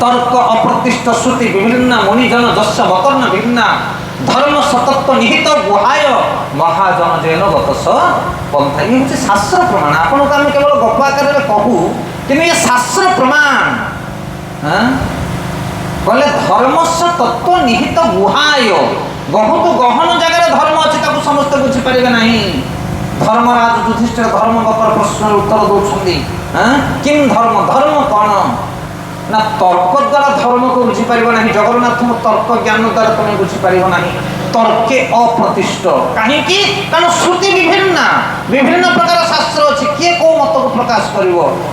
तर्क अप्रतिष्ठ श्रुति विभिन्न मुनिजन दश वकर्ण भिन्न धर्म सतत्व निहित गुहाय महाजन जैन गतस पंथा। ये हूँ शास्त्र प्रमाण। आपको आम केवल गप आकार कहू कि ये शास्त्र प्रमाण। कहले धर्मस्य तत्व निहित गुहाय बहुत गहन जगह धर्म अच्छी समस्त बुझीपारे ना। धर्मराज युधिष्ठिर धर्म गपर प्रश्न उत्तर दौरान किम धर्म धर्म कौन ना तर्क द्वारा धर्म को बुझीपार ना। जगन्नाथ तर्क ज्ञान द्वारा तुम बुझीपार ना। तर्के अप्रतिष्ठ कहीं कारण श्रुति विभिन्न विभिन्न प्रकार शास्त्र अच्छी किए कौ मत को प्रकाश कर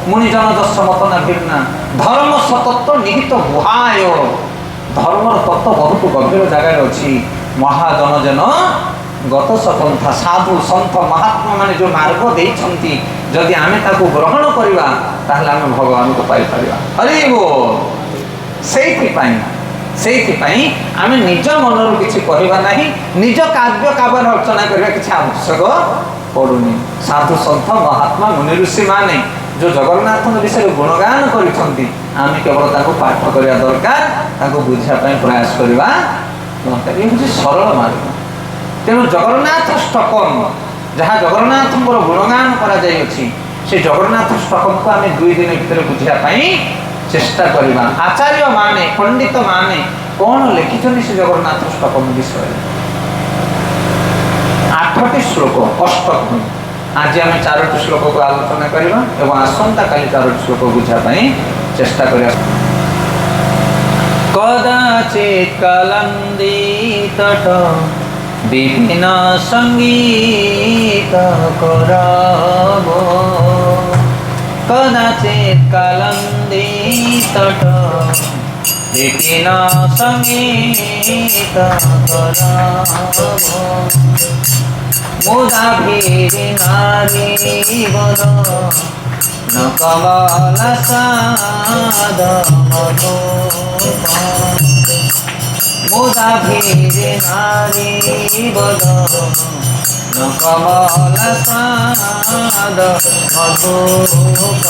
मुनिजन दश मत ना भिन्न धर्म सतत्व निहित गुहाय धर्मर तत्व बहुत गभीर जगह अच्छी महाजन जन गत सपंथा साधु सन्थ महात्मा माने जो मार्ग देइछंती जदि आमे ताको ग्रहण करिबा ताहले आमे भगवान को पाई परिबा। हरि बोल। सेइथि पई आमे निज मनरु किछि कहिबा नाही निज काव्य काव्य रचना करिबा किछि आवश्यक पडुनी। साधु सन्थ महात्मा मुनि ऋषि माने जो जगन्नाथ विषय गुणगान करिछंती आमे केवल ताको पाठ करिया दरकार ताको बुझिया पई प्रयास करिबा दरकार। ये होछि सरल मार्ग। तेणु जगन्नाथ स्टकम जहाँ जगन्नाथ गुणगान करा से जगन्नाथ स्टकम को आम 2 दिन भीतर बुझापी चेष्टा करवा। आचार्य माने पंडित माने कौन लिखिं से जगन्नाथ स्टकम विषय 8टी श्लोक अष्टकम। आज आम 4टी श्लोक को आलोचना करवा एवं आसंता काली 4टी श्लोक बुझापी चेष्टा कर। कदाचित कलंदित विपिन संगीत करब कदाचित कलंदित विपिन संगीत करब मुदा भीरि नारी बदन न कमल साद मधुप मुदा भीरि नारी बदन न कमल साद मधुप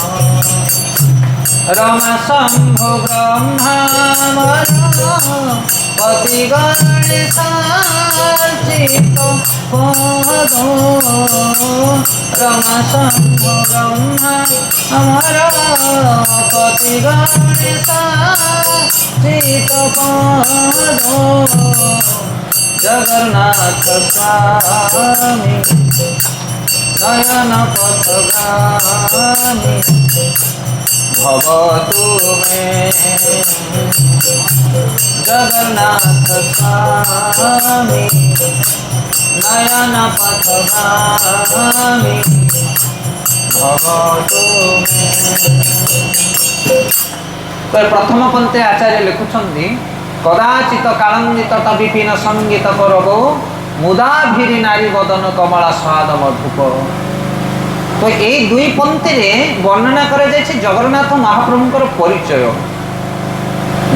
रमा शंभु ब्रह्मावर पति गणेशार्चित पद रमा शंभु ब्रह्मा अमर पति गणेशार्चित पद जगन्नाथ स्वामी नयन पथगामी भवतु मे जगन्नाथ स्वामी नयन पथगामी भवतु मे। तो प्रथम पंक्ति आचार्य लिखुछन्ति कदाचित कालंदित विपिन संगीत करबो मुदा भीरि नारी बदन कमला स्वाद मधुप। तो ये 2 पंक्ति वर्णना कर जगन्नाथ महाप्रभुंकर परिचय।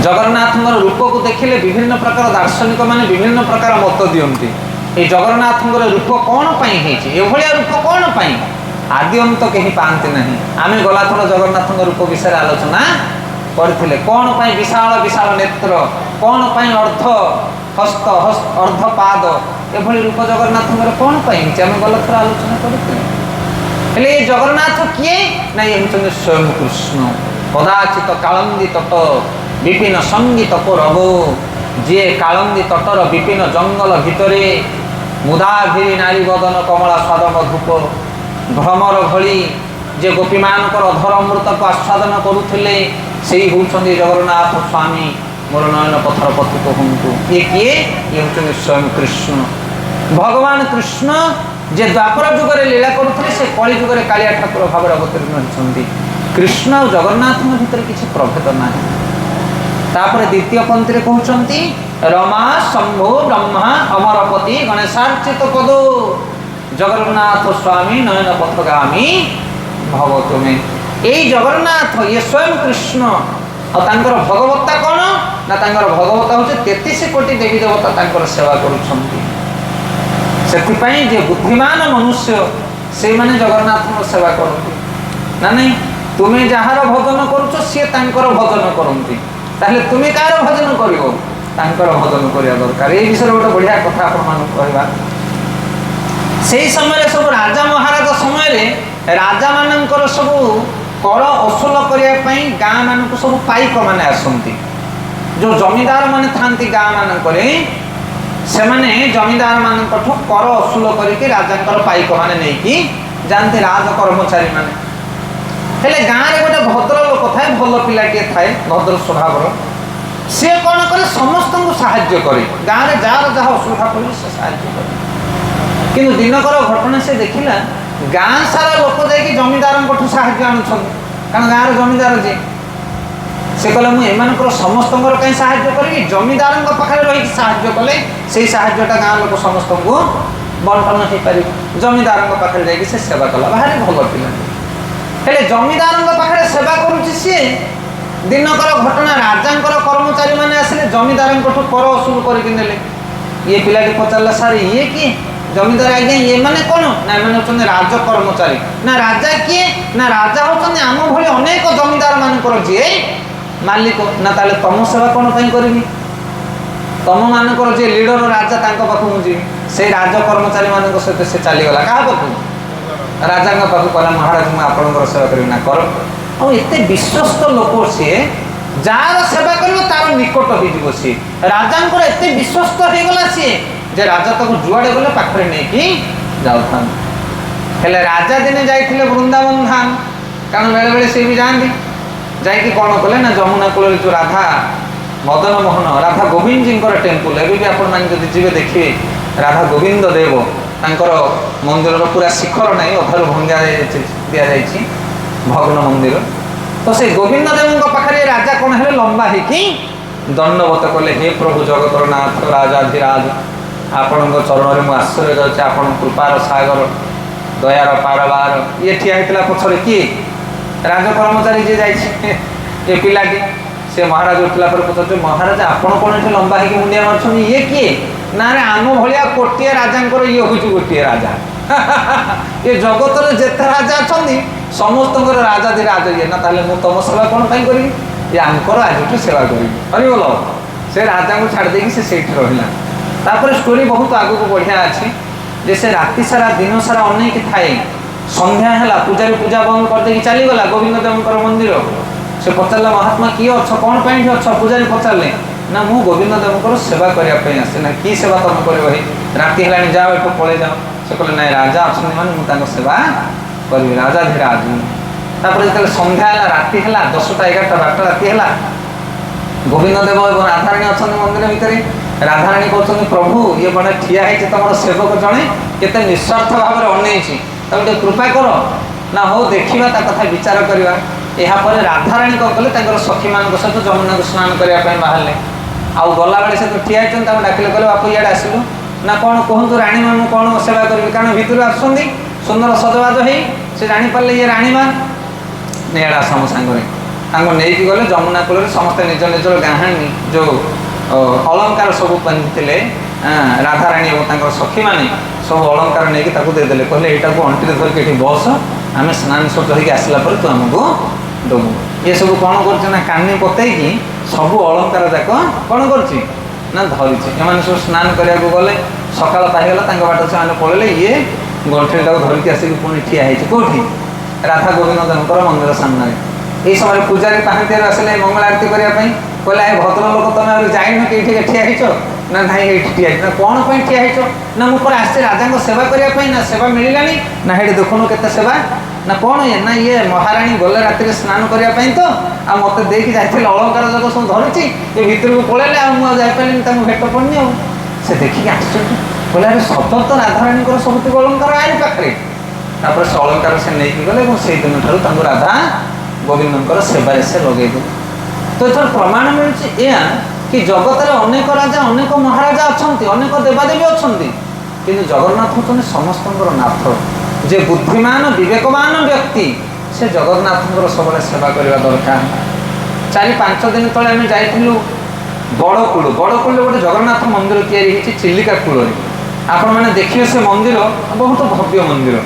जगन्नाथ रूप को देखिले विभिन्न प्रकार दार्शनिक माने विभिन्न प्रकार मत दियंती ये जगन्नाथ रूप कौन पाई हेछि एभलिया रूप कौन पाई आदि अंत कहीं पाते नहीं। आम गला थर जगन्नाथ रूप विषय आलोचना करथिले कौन पाई विशाल विशाल नेत्र कौन पाई अर्ध हस्त अर्ध पाद एभली रूप जगन्नाथ कौन पाई आम गला थर आलोचना करथिले। हेले जगन्नाथ किए ना ये होचन स्वयं कृष्ण। कदाचित कालंदी तट विपिन संगीत को रबो जे कालंदी तटर विपिन जंगल भितरे मुदा भीरि नारी बदन कमला स्वाद मधुप भ्रमर भली जे गोपी मानकर अधर अमृत को आस्वादन करुथिले सेही होचंदी जगन्नाथ स्वामी मोर नयन पथर पथिक हुंतु। ये किए ये होचंदी स्वयं कृष्ण भगवान कृष्ण जे द्वापर जुगरे लीला करुथिले से कली जुगरे कालिया ठाकुर भाव अवतीर्ण होइछंती। कृष्ण और जगन्नाथ भितर किसी प्रभेद नाही। तापर द्वितीय पंक्ति कहउछंती रमा शंभु ब्रह्मा अमरपति गणेशार्चित पदो जगन्नाथ स्वामी नयन पथगामी भवतु मे। यही जगन्नाथ ये स्वयं कृष्ण और तांकर भगवत्ता कौन ना तांकर भगवत्ता होचे 33 कोटी देवी देवता तांकर सेवा करुछंती। सेथिपाई जे बुद्धिमान मनुष्य से माने जगन्नाथ सेवा करती ना नहीं। तुम्हें जार भजन करुच सी तांकर भजन करती ତାହେଲେ ତୁମେ କାହାର ଭଜନ କରିବ? ତାଙ୍କର ଭଜନ କରିବା ଦରକାର। এই ବିଷୟରେ ଗୋଟେ ବଢ଼ିଆ କଥା ଆପଣମାନଙ୍କୁ କହିବା। ସେହି ସମୟରେ ସବୁ ରାଜା ମହାରାଜ ସମୟରେ ରାଜାମାନଙ୍କର ସବୁ କର ଅସୁଲ କରିବା ପାଇଁ ଗାଁ ମାନଙ୍କୁ ସବୁ ପାଇକ ମାନେ ଆସନ୍ତି। ଯେଉଁ ଜମିଦାର ମାନେ ଥାନ୍ତି ଗାଁ ମାନଙ୍କରେ, ସେମାନେ ଜମିଦାର ମାନଙ୍କଠୁ କର ଅସୁଲ କରିକି ରାଜାଙ୍କର ପାଇକ ମାନେ ନେଇକି ଯାଆନ୍ତି, ରାଜ କର୍ମଚାରୀ ମାନେ। ହେଲେ ଗାଁରେ ଗୋଟେ ଭଦ୍ର ଲୋକ ଥାଏ, ଭଲ ପିଲାଟିଏ ଥାଏ, ଭଦ୍ର ସ୍ୱଭାବର। ସିଏ କ'ଣ କରେ? ସମସ୍ତଙ୍କୁ ସାହାଯ୍ୟ କରେ। ଗାଁରେ ଯାହାର ଯାହା ଅସୁବିଧା ପଡ଼ିବ ସେ ସାହାଯ୍ୟ କରେ। କିନ୍ତୁ ଦିନକର ଘଟଣା ସେ ଦେଖିଲା, ଗାଁ ସାରା ଲୋକ ଯାଇକି ଜମିଦାରଙ୍କଠୁ ସାହାଯ୍ୟ ଆଣୁଛନ୍ତି, କାରଣ ଗାଁର ଜମିଦାର ଯିଏ। ସେ କହିଲେ ମୁଁ ଏମାନଙ୍କର ସମସ୍ତଙ୍କର କାହିଁ ସାହାଯ୍ୟ କରିବି? ଜମିଦାରଙ୍କ ପାଖରେ ରହିକି ସାହାଯ୍ୟ କଲେ ସେଇ ସାହାଯ୍ୟଟା ଗାଁ ଲୋକ ସମସ୍ତଙ୍କୁ ବଣ୍ଟନ ହେଇପାରିବ। ଜମିଦାରଙ୍କ ପାଖରେ ଯାଇକି ସେ ସେବା କଲା, ଭାରି ଭଲ ପିଲା। ହେଲେ ଜମିଦାରଙ୍କ ପାଖରେ ସେବା କରୁଛି ସିଏ, ଦିନକର ଘଟଣା ରାଜାଙ୍କର କର୍ମଚାରୀ ମାନେ ଆସିଲେ ଜମିଦାରଙ୍କଠୁ କର ଅସୁଲ କରିକି ନେଲେ। ଇଏ ପିଲାଟି ପଚାରିଲା, ସାର୍ ଇଏ କିଏ? ଜମିଦାର, ଆଜ୍ଞା ଇଏ ମାନେ କ'ଣ? ନା ଏମାନେ ହେଉଛନ୍ତି ରାଜ କର୍ମଚାରୀ। ନା ରାଜା କିଏ? ନା ରାଜା ହେଉଛନ୍ତି ଆମ ଭଳି ଅନେକ ଜମିଦାର ମାନଙ୍କର ଯିଏ ମାଲିକ। ନା ତାହେଲେ ତମ ସେବା କ'ଣ ପାଇଁ କରିବି? ତମ ମାନଙ୍କର ଯିଏ ଲିଡର ରାଜା, ତାଙ୍କ ପାଖକୁ ମୁଁ ଯିବି। ସେଇ ରାଜ କର୍ମଚାରୀ ମାନଙ୍କ ସହିତ ସେ ଚାଲିଗଲା। କାହା ପାଖକୁ? ରାଜାଙ୍କ ପାଖକୁ। କହିଲା, ମହାରାଜ ମୁଁ ଆପଣଙ୍କର ସେବା କରିବି। ନା କର। ଆଉ ଏତେ ବିଶ୍ୱସ୍ତ ଲୋକ ସିଏ, ଯାହାର ସେବା କରିବ ତାର ନିକଟ ହେଇଯିବ ସିଏ। ରାଜାଙ୍କର ଏତେ ବିଶ୍ୱସ୍ତ ହେଇଗଲା ସିଏ ଯେ ରାଜା ତାକୁ ଯୁଆଡ଼େ ଗଲେ ପାଖରେ ନେଇକି ଯାଉଥାନ୍ତି। ହେଲେ ରାଜା ଦିନେ ଯାଇଥିଲେ ବୃନ୍ଦାବନ ଧାମ, କାରଣ ବେଳେବେଳେ ସେ ବି ଯାଆନ୍ତି। ଯାଇକି କ'ଣ କଲେ? ନା ଯମୁନା କୂଳରେ ଯେଉଁ ରାଧା ମଦନ ମୋହନ, ରାଧା ଗୋବିନ୍ଦଜୀଙ୍କର ଟେମ୍ପୁଲ, ଏବେ ବି ଆପଣମାନେ ଯଦି ଯିବେ ଦେଖିବେ, ରାଧା ଗୋବିନ୍ଦ ଦେବ ତାଙ୍କର ମନ୍ଦିରର ପୁରା ଶିଖର ନାହିଁ, ଅଧାରୁ ଭଙ୍ଗା ଦିଆଯାଇଛି, ଭଗ୍ନ ମନ୍ଦିର। ତ ସେ ଗୋବିନ୍ଦ ଦେବଙ୍କ ପାଖରେ ରାଜା କ'ଣ ହେଲେ? ଲମ୍ବା ହେଇକି ଦଣ୍ଡବତ କଲେ, ହେ ପ୍ରଭୁ ଜଗତର ନାଥ ରାଜାଧିରାଜ, ଆପଣଙ୍କ ଚରଣରେ ମୁଁ ଆଶ୍ରୟ ଯାଉଛି, ଆପଣ କୃପାର ସାଗର, ଦୟାର ପାରବାର। ଇଏ ଠିଆ ହେଇଥିଲା ପଛରେ କିଏ? ରାଜ କର୍ମଚାରୀ ଯିଏ ଯାଇଛି, ଏ ପିଲାଟି। ସେ ମହାରାଜ ଉଠିଲା ପରେ ପଚାରୁଛି, ମହାରାଜ ଆପଣ କ'ଣ ଏଠି ଲମ୍ବା ହେଇକି ମୁଣ୍ଡିଆ ମାରୁଛନ୍ତି? ଇଏ କିଏ? ନା ରେ ଆମ ଭଳିଆ କୋଟିଏ ରାଜାଙ୍କର ଇଏ ହେଉଛି ଗୋଟିଏ ରାଜା। ଏ ଜଗତରେ ଯେତେ ରାଜା ଅଛନ୍ତି ସମସ୍ତଙ୍କର ରାଜାଧିରାଜ ଇଏ। ନା ତାହେଲେ ମୁଁ ତମ ସେବା କ'ଣ ପାଇଁ କରିବି? ଏ ଆଙ୍କର ଆଜିଠୁ ସେବା କରିବି। ସରିଗଲ। ସେ ରାଜାଙ୍କୁ ଛାଡ଼ି ଦେଇକି ସେ ସେଇଠି ରହିଲା। ତାପରେ ଷ୍ଟୋରି ବହୁତ ଆଗକୁ ବଢ଼ିଆ ଅଛି ଯେ ସେ ରାତି ସାରା ଦିନ ସାରା ଅନେଇକି ଥାଏ। ସନ୍ଧ୍ୟା ହେଲା, ପୂଜାରୀ ପୂଜା ବନ୍ଦ କରିଦେଇକି ଚାଲିଗଲା ଗୋବିନ୍ଦ ଦେବଙ୍କର ମନ୍ଦିର। ସେ ପଚାରିଲା, ମହାତ୍ମା କିଏ ଅଛ? କ'ଣ ପାଇଁ ଏଠି ଅଛ? ପୂଜାରୀ ପଚାରିଲେ। ନା ମୁଁ ଗୋବିନ୍ଦ ଦେବଙ୍କର ସେବା କରିବା ପାଇଁ ଆସେ। ନା କି ସେବା ତମେ କରିବ? ଭାଇ ରାତି ହେଲାଣି, ଯାଅ ଏଠୁ ପଳେଇ ଯାଅ। ସେ କହିଲେ, ନାଇଁ ରାଜା ଅଛନ୍ତି ମାନେ ମୁଁ ତାଙ୍କ ସେବା କରିବି, ରାଜାଧିରାଜ। ତାପରେ ଯେତେବେଳେ ସନ୍ଧ୍ୟା ହେଲା, ରାତି ହେଲା, 10ଟା 11ଟା 12ଟା ରାତି ହେଲା, ଗୋବିନ୍ଦ ଦେବ ଏବଂ ରାଧାରାଣୀ ଅଛନ୍ତି ମନ୍ଦିର ଭିତରେ। ରାଧାରାଣୀ କହୁଛନ୍ତି, ପ୍ରଭୁ ଇଏ ବଡ଼ ଠିଆ ହେଇଛି ତମର ସେବକ ଜଣେ, କେତେ ନିଃସ୍ୱାର୍ଥ ଭାବରେ ଅନେଇଛି, ତାକୁ ଟିକେ କୃପା କର। ନା ହଉ ଦେଖିବା, ତା କଥା ବିଚାର କରିବା। ଏହାପରେ ରାଧାରାଣୀ କ'ଣ କଲେ? ତାଙ୍କର ସଖୀମାନଙ୍କ ସହିତ ଯମୁନାକୁ ସ୍ନାନ କରିବା ପାଇଁ ବାହାରିଲେ। ଆଉ ଗଲାବେଳେ ସେ ତ ଠିଆ ହେଇଛନ୍ତି, ତାକୁ ଡାକିଲେ, କହିଲେ ବାପୁ ଇଆଡ଼େ ଆସିଲୁ। ନା କ'ଣ କୁହନ୍ତୁ ରାଣୀମା, ମୁଁ କ'ଣ ସେବା କରିବି? କାରଣ ଭିତରୁ ଆସୁଛନ୍ତି ସୁନ୍ଦର ସଜବାଜ ହେଇ, ସେ ଜାଣିପାରିଲେ ଇଏ ରାଣୀମା। ଇଆଡ଼େ ଆସ ମୋ ସାଙ୍ଗରେ। ତାଙ୍କୁ ନେଇକି ଗଲେ ଯମୁନା କୂଳରେ। ସମସ୍ତେ ନିଜ ନିଜର ଗାହାଣୀ ଯେଉଁ ଅଳଙ୍କାର ସବୁ ପିନ୍ଧିଥିଲେ, ରାଧାରାଣୀ ଏବଂ ତାଙ୍କର ସଖୀମାନେ ସବୁ ଅଳଙ୍କାର ନେଇକି ତାକୁ ଦେଇଦେଲେ। କହିଲେ ଏଇଟାକୁ ଅଣ୍ଟିରେ ଧରିକି ଏଠି ବସ, ଆମେ ସ୍ନାନ ସଜ ହେଇକି ଆସିଲା ପରେ ତୁ ଆମକୁ ଦେବୁ। ଏସବୁ କ'ଣ କରୁଛି? ନା କାନି ପତେଇକି ସବୁ ଅଳଙ୍କାର ଯାକ କ'ଣ କରୁଛି? ନା ଧରିଛି। ଏମାନେ ସବୁ ସ୍ନାନ କରିବାକୁ ଗଲେ, ସକାଳ ପାଇଗଲା, ତାଙ୍କ ବାଟ ସେମାନେ ପଳେଇଲେ। ଇଏ ଗଣ୍ଠିଟାକୁ ଧରିକି ଆସିକି ପୁଣି ଠିଆ ହେଇଛି କେଉଁଠି? ରାଧା ଗୋବିନ୍ଦ ଦେବଙ୍କର ମନ୍ଦିର ସାମ୍ନାରେ। এই ସମୟରେ ପୂଜାରୀ ପାହାନ୍ତିଆରୁ ଆସିଲେ ମଙ୍ଗଳ ଆରତୀ କରିବା ପାଇଁ। କହିଲେ, ଏ ଭଦ୍ର ଲୋକ ତମେ ଆହୁରି ଯାଇନ କି ଏଇଠି ଠିଆ ହେଇଛ? ନା ନାଇଁ ଏଇଠି ଠିଆ ହେଇଛ। ନା କ'ଣ ପାଇଁ ଠିଆ ହେଇଛ? ନା ମୁଁ ପରେ ଆସିଛି ରାଜାଙ୍କ ସେବା କରିବା ପାଇଁ। ନା ସେବା ମିଳିଲାଣି? ନା ହେଇଠି ଦେଖୁନୁ କେତେ ସେବା। ନା କ'ଣ ଇଏ? ନା ଇଏ ମହାରାଣୀ ଗଲେ ରାତିରେ ସ୍ନାନ କରିବା ପାଇଁ ତ, ଆଉ ମୋତେ ଦେଇକି ଯାଇଥିଲେ ଅଳଙ୍କାର ଯାକ ସବୁ ଧରିଛି, ଏ ଭିତରକୁ ପଳେଇଲେ, ଆଉ ମୁଁ ଆଉ ଯାଇପାରିଲିନି, ତାଙ୍କୁ ଭେଟ ପଡ଼ିନି। ଆଉ ସେ ଦେଖିକି ଆଶ୍ଚର୍ଯ୍ୟ, କହିଲେ ଆରେ ସତ ତ ରାଧାରାଣୀଙ୍କର ସବୁତିକ ଅଳଙ୍କାର ଆରି ପାଖରେ। ତାପରେ ସେ ଅଳଙ୍କାର ସେ ନେଇକି ଗଲେ ଏବଂ ସେଇ ଦିନଠାରୁ ତାଙ୍କୁ ରାଧା ଗୋବିନ୍ଦଙ୍କର ସେବାରେ ସେ ଲଗେଇଦେଲେ। ତ ଏଥର ପ୍ରମାଣ ମିଳୁଛି ଏହା କି ଜଗତରେ ଅନେକ ରାଜା, ଅନେକ ମହାରାଜା ଅଛନ୍ତି, ଅନେକ ଦେବାଦେବୀ ଅଛନ୍ତି, କିନ୍ତୁ ଜଗନ୍ନାଥ ହେଉଛନ୍ତି ସମସ୍ତଙ୍କର ନାଥ। ଯେ ବୁଦ୍ଧିମାନ ବିବେକବାନ ବ୍ୟକ୍ତି ସେ ଜଗନ୍ନାଥଙ୍କର ସବୁବେଳେ ସେବା କରିବା ଦରକାର। 4-5 ଦିନ ତଳେ ଆମେ ଯାଇଥିଲୁ ବଡ଼କୂଳ। ବଡ଼କୂଳରେ ଗୋଟେ ଜଗନ୍ନାଥ ମନ୍ଦିର ତିଆରି ହେଇଛି ଚିଲିକା କୂଳରେ। ଆପଣମାନେ ଦେଖିବେ ସେ ମନ୍ଦିର ବହୁତ ଭବ୍ୟ ମନ୍ଦିର।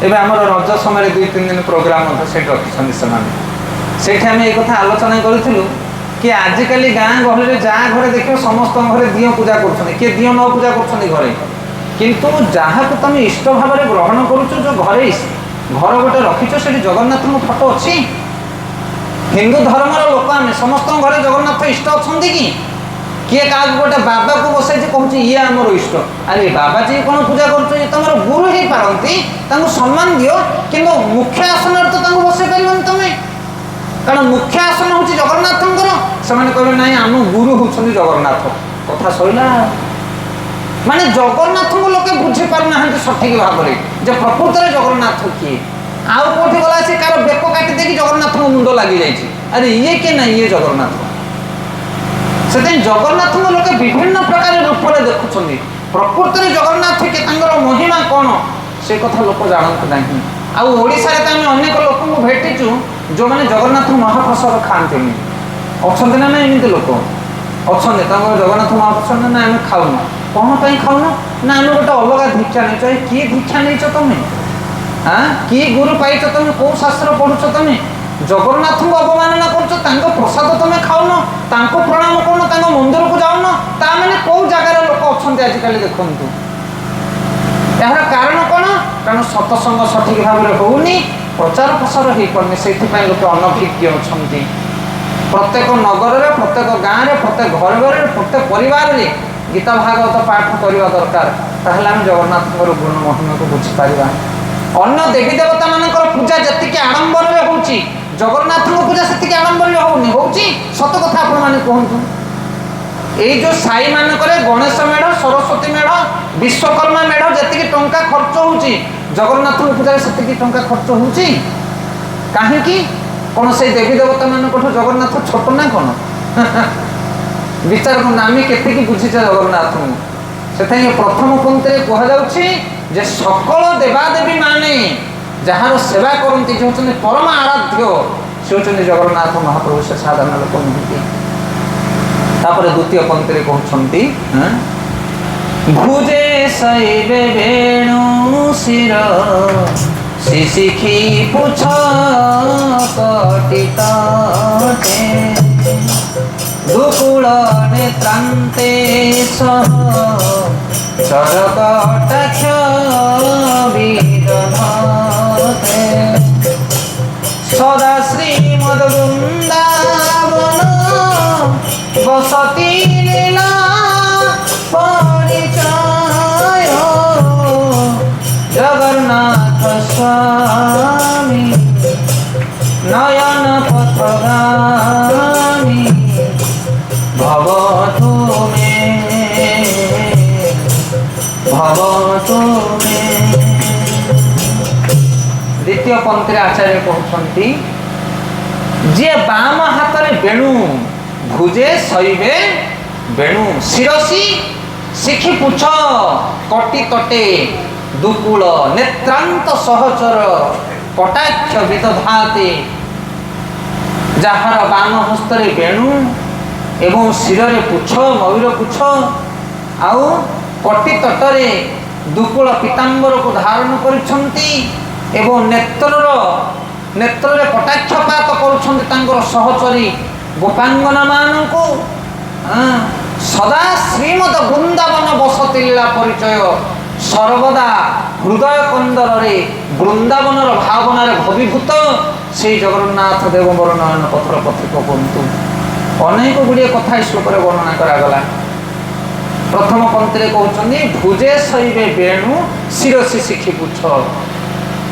ଏବେ ଆମର ରଜ ସମୟରେ 2-3 ଦିନ ପ୍ରୋଗ୍ରାମ ମଧ୍ୟ ସେଇଠି ରଖିଛନ୍ତି ସେମାନେ। ସେଇଠି ଆମେ ଏ କଥା ଆଲୋଚନା କରିଥିଲୁ कि आजिकल गाँ गहली जहाँ घरे देखो समस्त घरे दियो पूजा कर किए दियो न पूजा कर घरे किंतु जहाँ को तुम इष्ट भाव में ग्रहण करुच जो घरे घर गोटे रखीच से जगन्नाथ फोटो अच्छी हिंदू धर्मर लोक आम समस्त घरे जगन्नाथ इष्ट अच्छा कि किए क्या गोटे बाबा को बसई कहूँ ये आमर इष्ट अरे बाबा जी कौन पूजा कर तुम गुरु हो पारती सम्मान दियो कि मुख्य आसन तो बसई पार तुम्हें कारण मुख्य आसन हूँ जगन्नाथ से कहते ना आम गुरु हूँ जगन्नाथ कथा सैला माने जगन्नाथ को लोके बुझी पारना सठिक भाव में जे प्रकृत में जगन्नाथ किए आउ कौटी गला से कार बेक काटी देखी जगन्नाथ को मुंड लगी जाइए अरे ये किए ना ये जगन्नाथ से जगन्नाथ को लोके विभिन्न प्रकार रूप में देखुं प्रकृत में जगन्नाथ के महिमा कौन से कथा लोक जानते ना आशा आम अनेक लोक भेटिचु जो मैंने जगन्नाथ महाप्रसाद खाते अच्छा ना ना एमती लोक अच्छा जगन्नाथ महाप्रसाद ना आम खाऊना कौन पर खाऊन ना आम गोटे अलग दीक्षा नहीं किए दीक्षा नहीं तुम्हें हाँ कि गुरु पाइच तुम कौ शास्त्र पढ़ुच तुम जगन्नाथ को अवमानना कर प्रसाद तुम खाऊन प्रणाम कर मंदिर को जाऊन ताने कौ जगार लोक अच्छा आजिकल देखु यार कारण कौन कारण सत्संग सठिक भाव में होनी प्रचार प्रसार हो पारे से लोक अनभिज्ञ अच्छा प्रत्येक नगर में प्रत्येक गाँव में प्रत्येक घर घर प्रत्येक परिवार में गीता भागवत पाठ करवा दरकार ताहले आम जगन्नाथ गुण महिमा को बुझीपर अन्य देवी देवता मान पूजा जी आडंबर में होची जगन्नाथ पूजा से आडंबर में होनी हो सत कथा आपण कहतु ये जो साई मानक गणेश मेढ़ सरस्वती मेढ़ विश्वकर्मा मेढ़ जी टंका खर्च होची जगन्नाथ पूजा से टंका खर्च होची कहीं कौन से देवी देवता मान जगन्नाथ छोट ना कौन विचार आम के बुझीचे जगन्नाथ से प्रथम पंक्ति कहुच्छे जे सकल देवादेवी माने जार सेवा करती जो होती परम आराध्य से होती जगन्नाथ महाप्रभु से साधारण लोक नुहति द्वितीय पंक्ति कहते भुजे शैवे वेणु शिर शिखी पुछ कटिता दुकूल नेत्रांते सह चरकटाक्ष विदधते सदा श्रीमद् वृंदावन बसती लीला परिचय जगन्नाथ स्वामी नयन पथगामी भवतु मे द्वितीय पंक्ति आचार्य कहते जे बाम हाथ में वेणु भुजे शैवे वेणु शिरसी शिखी पुछ कटी तटे दुकूल नेत्रांत सहचर कटाक्ष विदधाते जार बाम हस्त वेणु एवं शिरे पुछ मयूर पुछ आउ कटी तटरे दुकूल पीताम्बर को धारण करिछंती एवं नेत्र कटाक्षपात कर सहचरी गोपांगना मान को सदा श्रीमद वृंदावन बसती लीला परिचय सर्वदा हृदय कंदर वृंदावन भावना भवीभूत से जगन्नाथ देव मोर नयन पथर पथिक बंतु अनेक गुड़िए कथा श्लोक वर्णना करागला प्रथम पंक्ति कहते भुजे शैवे वेणु शिरसी शिखी पुछ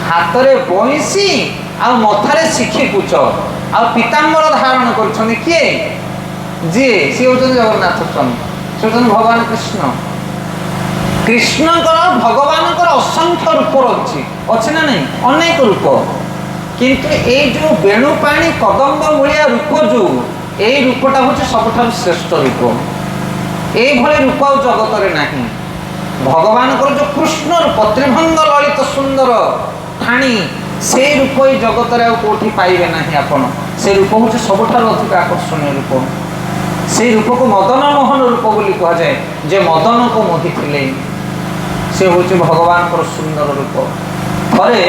हाथ में बंशी आ मथारे शिखी पुछ आ पीताम्बर धारण कर किए जी सी होती जगन्नाथ स्वामी से होती भगवान कृष्ण कृष्ण भगवान असंख्य रूप अच्छी ना नहीं अनेक रूप किंतु ये जो वेणुपाणी कदम्ब मूलिया रूप जो यही रूपटा हूँ सबुठ श्रेष्ठ रूप ये रूप आ जगत में ना भगवान जो कृष्ण रूप त्रिभंग ललित सुंदर ठाणी से रूप ये जगत में कौटी पाइबे ना आपण से रूप हूँ सबुठ अधिक आकर्षणीय रूप से रूप को मदन मोहन रूप बोली कहुए जे मदन को मोही थे से हूँ भगवान को सुंदर रूप थे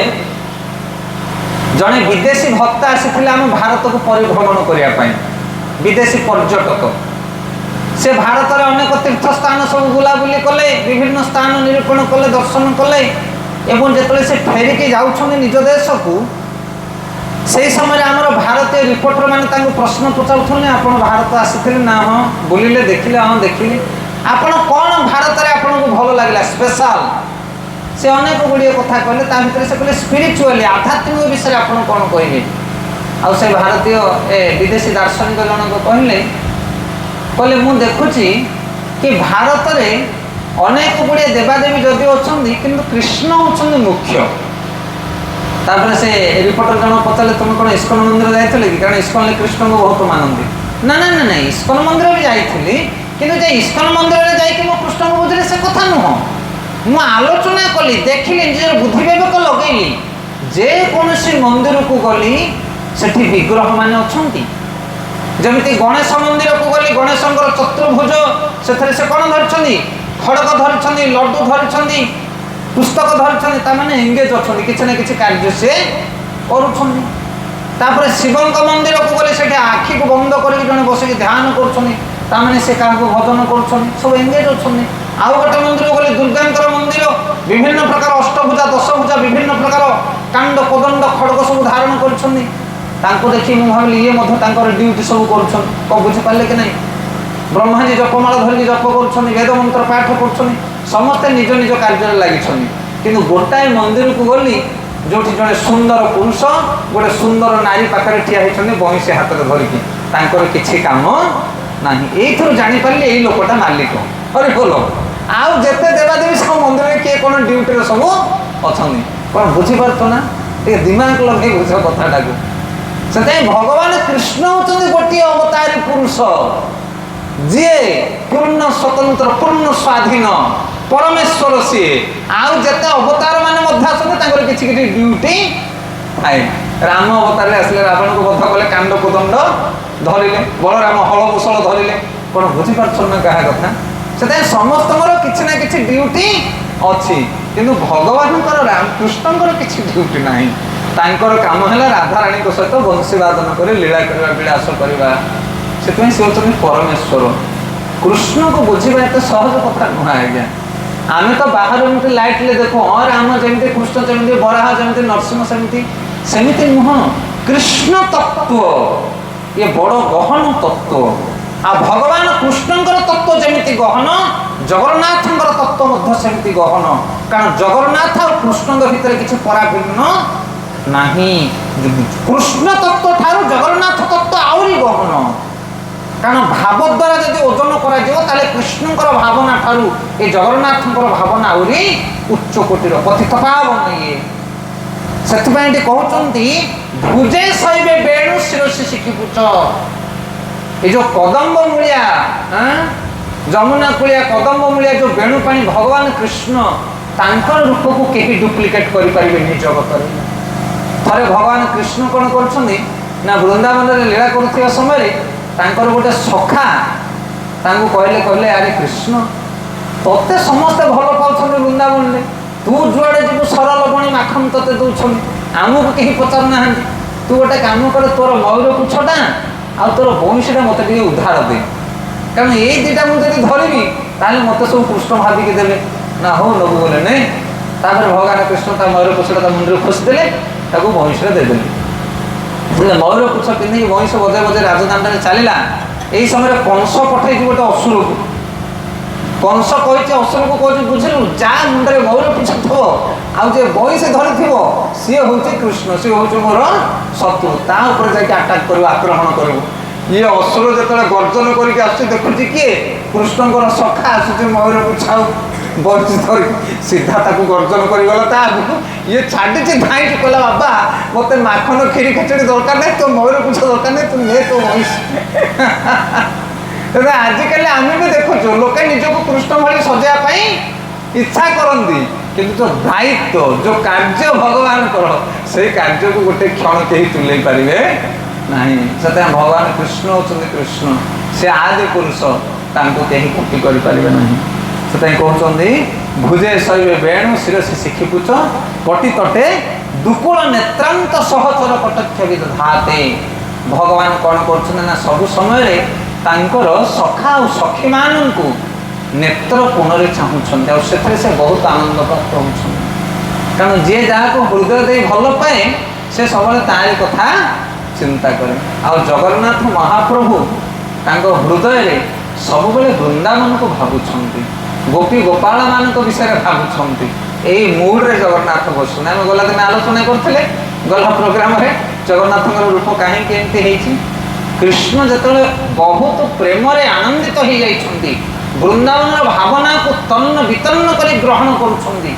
जड़े विदेशी भक्त आसी आम भारत को परिभ्रमण करने विदेशी पर्यटक से भारत में अनेक तीर्थ स्थान सब बुलाबुली कले विभिन्न स्थान निरूपण कले दर्शन कले एवं जो से फेरिकी जाऊँ निज देश को से समय आम भारतीय रिपोर्टर मैंने प्रश्न पचारूँ आप भारत आसी ना हाँ बुलिले देखिले हाँ देखिले आपण कौन भारत में आपको भल लगे स्पेशल से अनेक गुड़िए कथा कहले भर से कहले स्पिरिचुअली आध्यात्मिक विषय आप कौन कहे आउ से भारतीय विदेशी दार्शनिक जनक कहले कहले मु देखुची कि भारत में अनेक गुड़िए देवादेवी जदि अच्छा किंतु कृष्ण होचंदी मुख्य तापर से रिपोर्टर जन पचारे तुम कौन इस्कन मंदिर जाइए कि कारण इस्कन कृष्ण को बहुत मानती ना ना ना ना इस्कन मंदिर भी जाइली किंतु जे इस्कन मंदिर में जाइए मो कृष्ण को बुझे से कथा नुह मु आलोचना कली देखिली निजर बुद्धि विवेक लगेली जेकोसी मंदिर को गली सेठी विग्रह मान अच्छा जमी गणेश मंदिर को गली गणेश चतुर्भुज से कौन धरी खड़ग धरी लड्डू धरी पुस्तक धरी एंगेज अच्छा किसी ना कि कार्य से कर शिव मंदिर को गले से आखि को बंद करके जड़े बसिक ध्यान कर से क्या भजन कर सब एंगेज अच्छा आउ गोटे मंदिर को गले दुर्गा मंदिर विभिन्न प्रकार अष्टभुजा दशभुजा विभिन्न प्रकार कांड कोदंड खड़ग सब धारण कर देखी मुझे भाविली ये ड्यूटी सब कर बुझीपारे कि नहीं ब्रह्मा जी जपमाला धरिक जप कर वेद मंत्र पाठ कर समस्ते निज निज कार्य लगी किंतु गोटाए मंदिर को गली जो जड़े सुंदर पुरुष गोटे सुंदर नारी पाखे ठिया होती बंशी हाथ में धरिकी किसी काम ना यही जानीपारे यही लोकटा मालिक अरे बोल आउ जिते देवादेवी सब मंदिर में किए कौन ड्यूटी सब अच्छा कौन बुझीपार ना ये दिमाग लगे बुझ कथाटा को से भगवान कृष्ण होती गोटे अवतारी पुरुष जी पूर्ण स्वतंत्र पूर्ण स्वाधीन परमेश्वर सी आउ जिते अवतार मैंने किसी ड्यूटी थाए राम अवतार आसले रावण को बध कले कांड कोदंड धरिले बलराम हल कुशल धरिले कौन बुझीपार ना क्या कथा से समस्त किसी ना कि ड्यूटी अच्छी किंतु भगवान रामकृष्ण किसी ड्यूटी ना तांकर काम है राधाराणी सहित बंशीवादन कर लीला करवा विलास करवा से होती परमेश्वर कृष्ण को बुझा एत सहज कथा नुह आज्ञा आम तो बाहर एमती लाइट देखो हाँ राम जमी कृष्ण जमी बराह जमी नरसिंह सेमती नुह कृष्ण तत्व ये बड़ गहन तत्व आ भगवान कृष्णकर तत्व जमी गहन जगन्नाथ तत्व सेमती गहन कारण जगन्नाथ और कृष्ण भितर किसी पराभिन्न नहीं कृष्ण तत्व ठारू जगन्नाथ तत्व आहरी गहन कारण भाव द्वारा जब ओजन कर कृष्णकर भावना ठारू ये जगन्नाथ भावना आहरी उच्च कोटीर पतित पावन ये से कहते भुजे शैवे वेणु शिरोशी शिखिपुच ये जो कदम्ब मूलिया जमुना कूलिया कदम्ब मूलिया जो वेणुपाणी भगवान कृष्ण तांकर रूप को कहीं डुप्लिकेट करें जगत थे भगवान कृष्ण कौन कर वृंदावन में लीला कर समय गोटे सखा कहले कहले अरे कृष्ण तोते समस्ते भल पाँच वृंदावन में तू जुआड़े जीव सरलबणी माखन तोते दौरान आमको कहीं पचार ना तू गोटे कम कर तोर मयूर पुछटा आ तोर बंशीटा मत उद्धार दे कारण ये दुटा मुझे धरबी ताले मत सब कृष्ण भाविकी देले ना हो नबू बोले नहीं भगवान कृष्ण मयूर पुछटा मुंडे खोसीदे बंशीटा देदेले मयूर पुछ पिंधिक बंश बजे बजे राजदान में चलला यही समय कंस पठे गोटे असुर को कंस कही असुर को कह बुझलु जा मुंडे मयूर पुछ थो आउ बंश धरी सी हूँ कृष्ण सी हूँ मोर शत्रु तापर जाके आटाक कर आक्रमण कर ये असुर जो गर्जन करके आस देखुची किए कृष्णकर सखा आसूँ मयूर पुछाऊ बंशी धर सीधा ताकू गर्जन करगला ये छाड़ी धाई कहला बाबा मत माखन खीरी खेचड़ी दरकार नहीं तो मयूर पुछ दरकार नहीं तुम ये तो आजिकल आम भी देखु लोके निजक कृष्ण भाई सजावाई इच्छा करती किंतु जो दायित्व जो कार्य भगवान कर से कार्य को गोटे क्षण कहीं तुले पारे ना से भगवान कृष्ण होते कृष्ण से आदि पुरुष कहीं कपि करें ना से कहते भुजे शैवे वेणु शिरसी शिखिपुच पटी तटे दुकुल नेत्रांत सहचर कटक्ष विधाते ଭଗବାନ କ'ଣ କରୁଛନ୍ତି ନା ସବୁ ସମୟରେ ତାଙ୍କର ସଖା ଆଉ ସଖୀମାନଙ୍କୁ ନେତ୍ର କୋଣରେ ଚାହୁଁଛନ୍ତି, ଆଉ ସେଥିରେ ସେ ବହୁତ ଆନନ୍ଦ ପ୍ରାପ୍ତ ହେଉଛନ୍ତି। କାରଣ ଯିଏ ଯାହାକୁ ହୃଦୟ ଦେଇ ଭଲ ପାଏ ସେ ସବୁବେଳେ ତାରି କଥା ଚିନ୍ତା କରେ। ଆଉ ଜଗନ୍ନାଥ ମହାପ୍ରଭୁ ତାଙ୍କ ହୃଦୟରେ ସବୁବେଳେ ବୃନ୍ଦାବନକୁ ଭାବୁଛନ୍ତି, ଗୋପୀ ଗୋପାଳମାନଙ୍କ ବିଷୟରେ ଭାବୁଛନ୍ତି। ଏଇ ମୁଡ୍ରେ ଜଗନ୍ନାଥ ବସୁଛନ୍ତି। ଆମେ ଗଲା ଦିନ ଆଲୋଚନା କରୁଥିଲେ ଗଲା ପ୍ରୋଗ୍ରାମରେ ଜଗନ୍ନାଥଙ୍କର ରୂପ କାହିଁକି ଏମିତି ହେଇଛି। କୃଷ୍ଣ ଯେତେବେଳେ ବହୁତ ପ୍ରେମରେ ଆନନ୍ଦିତ ହେଇଯାଇଛନ୍ତି, ବୃନ୍ଦାବନର ଭାବନାକୁ ତନ୍ନ ବିତନ୍ନ କରି ଗ୍ରହଣ କରୁଛନ୍ତି,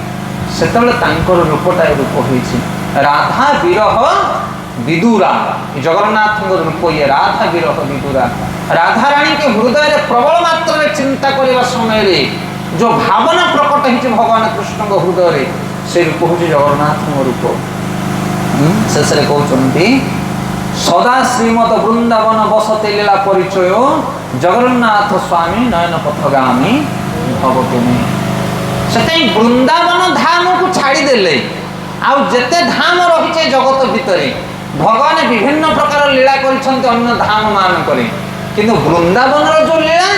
ସେତେବେଳେ ତାଙ୍କର ରୂପଟା ଏ ରୂପ ହୋଇଛି। ରାଧା ବିରହ ବିଦୁରା, ଜଗନ୍ନାଥଙ୍କ ରୂପ ଇଏ ରାଧା ବିରହ ବିଦୁରା। ରାଧାରାଣୀଙ୍କ ହୃଦୟରେ ପ୍ରବଳ ମାତ୍ରାରେ ଚିନ୍ତା କରିବା ସମୟରେ ଯେଉଁ ଭାବନା ପ୍ରକଟ ହେଇଛି ଭଗବାନ କୃଷ୍ଣଙ୍କ ହୃଦୟରେ, ସେ ରୂପ ହେଉଛି ଜଗନ୍ନାଥଙ୍କ ରୂପ। ଶେଷରେ କହୁଛନ୍ତି ସଦା ଶ୍ରୀମଦ ବୃନ୍ଦାବନ ବସତେ ଲୀଳା ପରିଚୟ, ଜଗନ୍ନାଥ ସ୍ୱାମୀ ନୟନ ପଥଗାମୀ ଭବ ତୁମେ। ସେଥିପାଇଁ ବୃନ୍ଦାବନ ଧାମକୁ ଛାଡ଼ିଦେଲେ ଆଉ ଯେତେ ଧାମ ରହିଛି ଜଗତ ଭିତରେ, ଭଗବାନ ବିଭିନ୍ନ ପ୍ରକାର ଲୀଳା କରିଛନ୍ତି ଅନ୍ୟ ଧାମ ମାନଙ୍କରେ, କିନ୍ତୁ ବୃନ୍ଦାବନର ଯେଉଁ ଲୀଳା,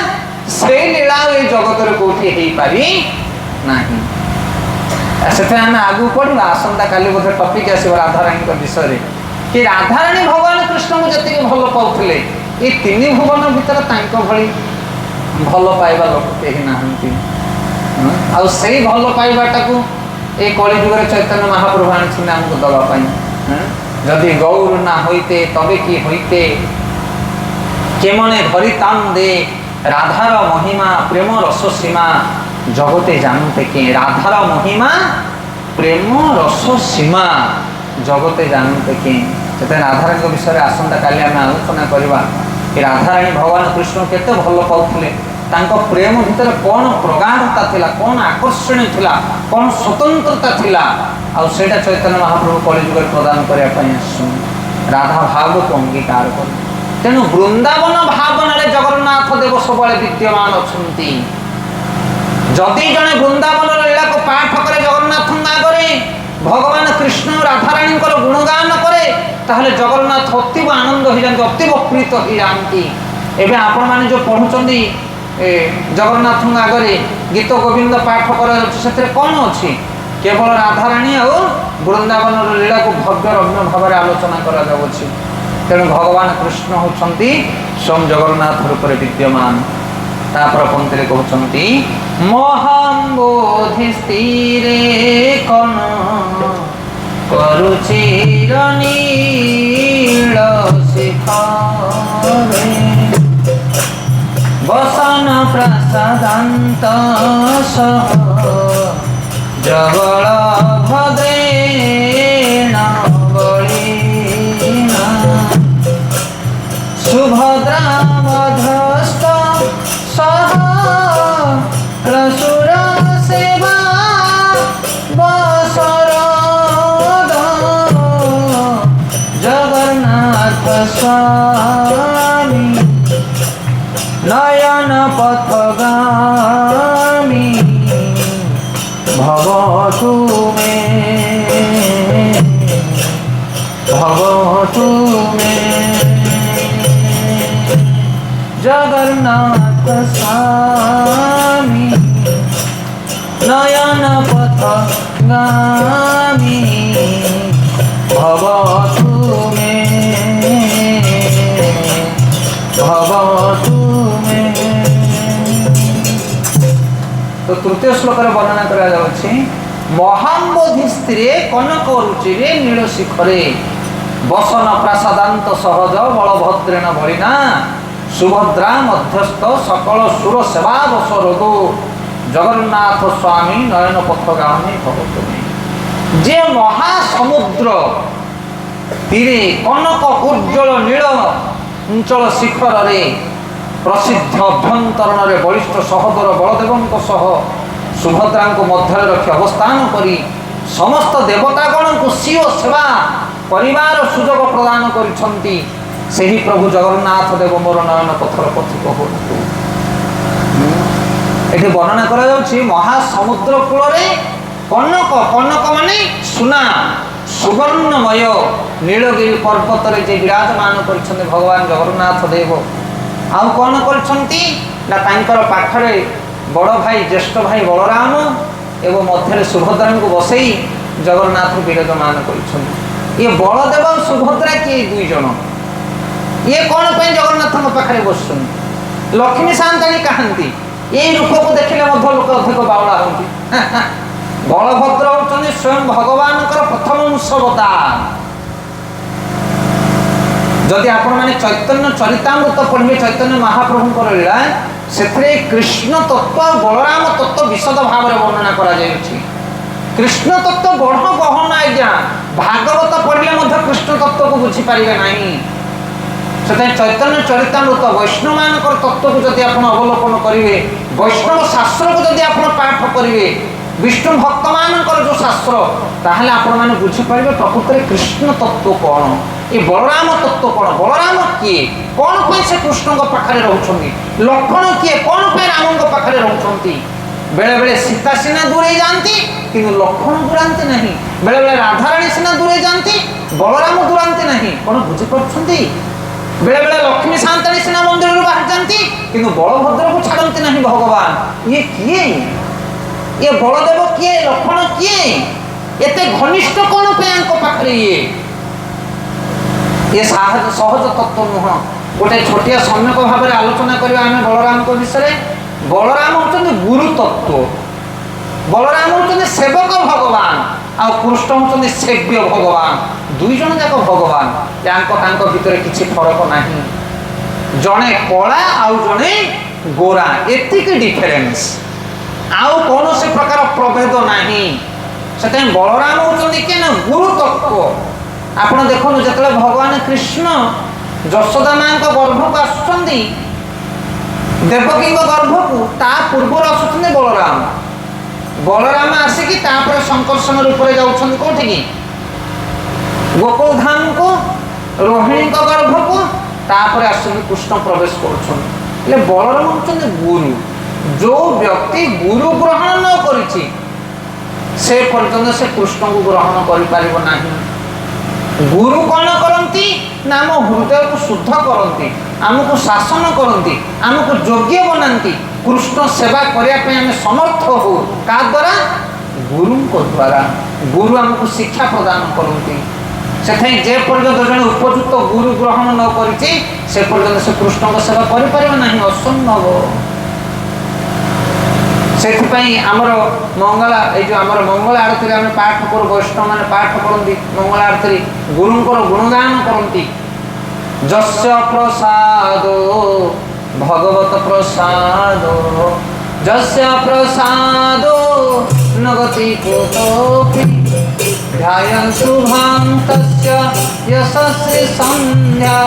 ସେଇ ଲୀଳା ଆଉ ଏଇ ଜଗତରେ କୋଉଠି ହେଇପାରି ନାହିଁ। ସେଥିପାଇଁ ଆମେ ଆଗକୁ ପଢିବା, ଆସନ୍ତା କାଲି ବୋଧେ ଟପିକ୍ ଆସିବ ରାଧାରାଣୀଙ୍କ ବିଷୟରେ, କି ରାଧାରାଣୀ ଭଗବାନ କୃଷ୍ଣଙ୍କୁ ଯେତିକି ଭଲ ପାଉଥିଲେ, ଏ ତିନି ଭୁବନ ଭିତରେ ତାଙ୍କ ଭଳି ଭଲ ପାଇବା ଲୋକ କେହି ନାହାନ୍ତି। ଆଉ ସେଇ ଭଲ ପାଇବାଟାକୁ এই কলিযুগের চৈতন্য মহাপ্রভু আনিছেন আমাকে দেওয়া পাই। যদি গৌর না হইতে তবে কি হইতে, কেমনে ধরিতাম দে রাধার মহিমা প্রেম রস সীমা, জগতে জানুতে কে। রাধার মহিমা প্রেম রস সীমা, জগতে জানুতে কে। সেটা রাধারাণীଙ୍କ বিষୟରେ ଆସନ୍ତା କାଲି ଆମେ ଆଲୋଚନା କରିବା କି ରାଧାରାଣୀ ଭଗବାନ କୃଷ୍ଣ କେତେ ଭଲ ପାଉଥିଲେ, ତାଙ୍କ ପ୍ରେମ ଭିତରେ କ'ଣ ପ୍ରଗାଢ଼ତା ଥିଲା, କ'ଣ ଆକର୍ଷଣୀୟ ଥିଲା, କ'ଣ ସ୍ୱତନ୍ତ୍ରତା ଥିଲା, ଆଉ ସେଇଟା ଚୈତନ୍ୟ ମହାପ୍ରଭୁ କଳିଯୁଗରେ ପ୍ରଦାନ କରିବା ପାଇଁ ଆସୁଛନ୍ତି। ରାଧା ଭାବକୁ ଅଙ୍ଗୀକାର କଲେ। ତେଣୁ ବୃନ୍ଦାବନ ଭାବନାରେ ଜଗନ୍ନାଥ ଦେବ ସବୁବେଳେ ବିଦ୍ୟମାନ ଅଛନ୍ତି। ଯଦି ଜଣେ ବୃନ୍ଦାବନର ଲୀଳାକୁ ପାଠ କରେ ଜଗନ୍ନାଥଙ୍କ ଆଗରେ, ଭଗବାନ କୃଷ୍ଣ ରାଧାରାଣୀଙ୍କର ଗୁଣଗାନ କରେ, ତାହେଲେ ଜଗନ୍ନାଥ ଅତୀବ ଆନନ୍ଦ ହୋଇଯାନ୍ତି, ଅତୀବ ପ୍ରୀତ ହୋଇଯାନ୍ତି। ଏବେ ଆପଣମାନେ ଯେଉଁ ପଢ଼ୁଛନ୍ତି ଜଗନ୍ନାଥଙ୍କ ଆଗରେ ଗୀତ ଗୋବିନ୍ଦ ପାଠ କରାଯାଉଛି, ସେଥିରେ କ'ଣ ଅଛି? କେବଳ ରାଧାରାଣୀ ଆଉ ବୃନ୍ଦାବନର ଲୀଳାକୁ ଭବ୍ୟ ରମ୍ୟ ଭାବରେ ଆଲୋଚନା କରାଯାଉଛି। ତେଣୁ ଭଗବାନ କୃଷ୍ଣ ହେଉଛନ୍ତି ସ୍ୱୟଂ ଜଗନ୍ନାଥ ରୂପରେ ବିଦ୍ୟମାନ। ତାପର ପନ୍କ୍ତିରେ କହୁଛନ୍ତି ମହାମ୍ବୋଧି ସ୍ଥିରେ କନ କରୁଛି ନୀଳ ଶିଖରେ, বসন প্রসাদান্ত সহ জগল ভদ্রেণ বলিনা, সুভদ্রা বধস্ত সহ রসুর সেবা বসরদ, জগন্নাথ স্বামী নয়ন পথগামী ভব তুমে, ভব তুমে। জগন্নাথ স্বামী নয়ন পথগামী ভব তুমে, ভব তুমে। তো তৃতীয় শ্লোকের বর্ণনা করা যাচ্ছে মহাম্বোধি স্ত্রী কনক রুচিরে নীল শিখরে, বসন প্রাসাদান্ত সহজ বলভদ্রেণ বলিনা, সুভদ্রা মধ্যস্থ সকল সুর সেবা বসরদ, জগন্নাথ স্বামী নয়ন পথগামী ভব তুমে। যে মহাসমুদ্র তীরে কনক উজ্জ্বল নীল অঞ্চল শিখরে প্রসিদ্ধ অভ্যন্তরণরে বলিষ্ঠ সহোদর বলদেবଙ୍କ সহ সুভদ্রাଙ୍କୁ ମଧ୍ୟରେ ରଖି ଅବସ୍ଥାନ କରି ସମସ୍ତ ଦେବତାଗଣଙ୍କୁ ସିଓ ସେବା କରିବାର ସୁଯୋଗ ପ୍ରଦାନ କରିଛନ୍ତି, ସେହି ପ୍ରଭୁ ଜଗନ୍ନାଥ ଦେବ ମୋର ନୟନ ପଥର ପଥିକ ହୁଅନ୍ତୁ। ଏଠି ବର୍ଣ୍ଣନା କରାଯାଉଛି ମହାসমୁଦ୍ର କୂଳରେ କନକ, କନକ ମାନେ ସୁନା, सुवर्णमय नीलगिरी पर्वत रे जे विराजमान करछन्ते भगवान जगन्नाथ देव आउ कौन करछन्ति ना तांकर पाखरे बड़ भाई ज्येष्ठ भाई बलराम एवं मध्य सुभद्रा को बसई जगन्नाथ विराजमान करछन्ति। ये बलदेव और सुभद्रा किए दुई जन ये कौन पे जगन्नाथ पाखरे बसछन्ति लक्ष्मी शांताणी कहती ये रूप को देखिले लोक अधिक बावला होती। बलभद्र होती स्वयं भगवान प्रथम अंशवतार। जदि आपण माने चैतन्य चरितामृत पढ़े चैतन्य महाप्रभु लीला से कृष्ण तत्व और बलराम तत्व विशद भाव में वर्णना करा जायछि। कृष्ण तत्व बड़ गहन आज्ञा भागवत पढ़ले कृष्ण तत्व को बुझी पारे ना से चैतन्य चरितामृत वैष्णव मान तत्व को जब आप अवलोकन करेंगे वैष्णव शास्त्र को जब आप पाठ करेंगे विष्णु भक्त मान जो शास्त्र ताहले आपण माने बुझीपारे प्रकृत कृष्ण तत्व कौन ये बलराम तत्व कौन बलराम किए कौन पे से कृष्ण पाखे रोचे लक्ष्मण किए कौन पे राम पाखे रोचे बेले बेले सीता सीना दूरे जाती कि लक्ष्मण दूरांति नहीं बेले बेले राधाराणी सीना दूरे जाती बलराम दूरांति नहीं कौन बुझीपार बेले बेले लक्ष्मी शांताणी सीना मंदिर बाहर जाती कि बलभद्र को छाड़ती नहीं भगवान ये किए ये बलदेव किए लक्ष्मण किए एते घनिष्ठ कौन पे पाखे ये सहज तत्व नुह गोटे छोटिया सम्यक भाव में आलोचना करवा आम बलराम विषय बलराम होते गुरु तत्व बलराम होते सेवक भगवान आ कृष्ण होते सेव्य भगवान दुई जन जाक भगवान भितर किसी फरक नहीं जड़े कला आउ जड़े गोरा एतिक डिफरेन्स आउ कौन से प्रकार प्रभेद नहीं से बलराम होते कि ना गुरु तत्व आप देखो जो भगवान कृष्ण यशोदा माँ गर्भ को आसुच्च देवकी गर्भ को ता पूर्व आसुच्च बलराम बलराम आसिकी संकर्षण रूप में जाऊँ कौटी गोकुल धाम को रोहिणी गर्भ को तापर आसिक कृष्ण प्रवेश कर बलराम होते गुरु जो व्यक्ति गुरु ग्रहण न करिछि से पर्यंत से कृष्ण को ग्रहण कर पारिबो नाही। गुरु कौन करती ना आम हृदय को शुद्ध करती आमको शासन करती आमको योग्य बनाती कृष्ण सेवा करने आम समर्थ हो का द्वारा गुरु द्वारा गुरु आमको शिक्षा प्रदान करती से जे पर्यंत जन उपयुक्त गुरु ग्रहण न करिछि से पर्यंत से कृष्ण को सेवा कर पारिबो नाही असंभव। से आमर मंगला जो आमर मंगल आरती आम पाठ कर वैष्णव मैंने पाठ करती मंगल आरती गुरुंकर गुणगान करती जस्य प्रसाद भगवत प्रसाद जस्य प्रसाद नगति कुतोपि ध्यायन्तु भान्तस्य यशस्वी संध्या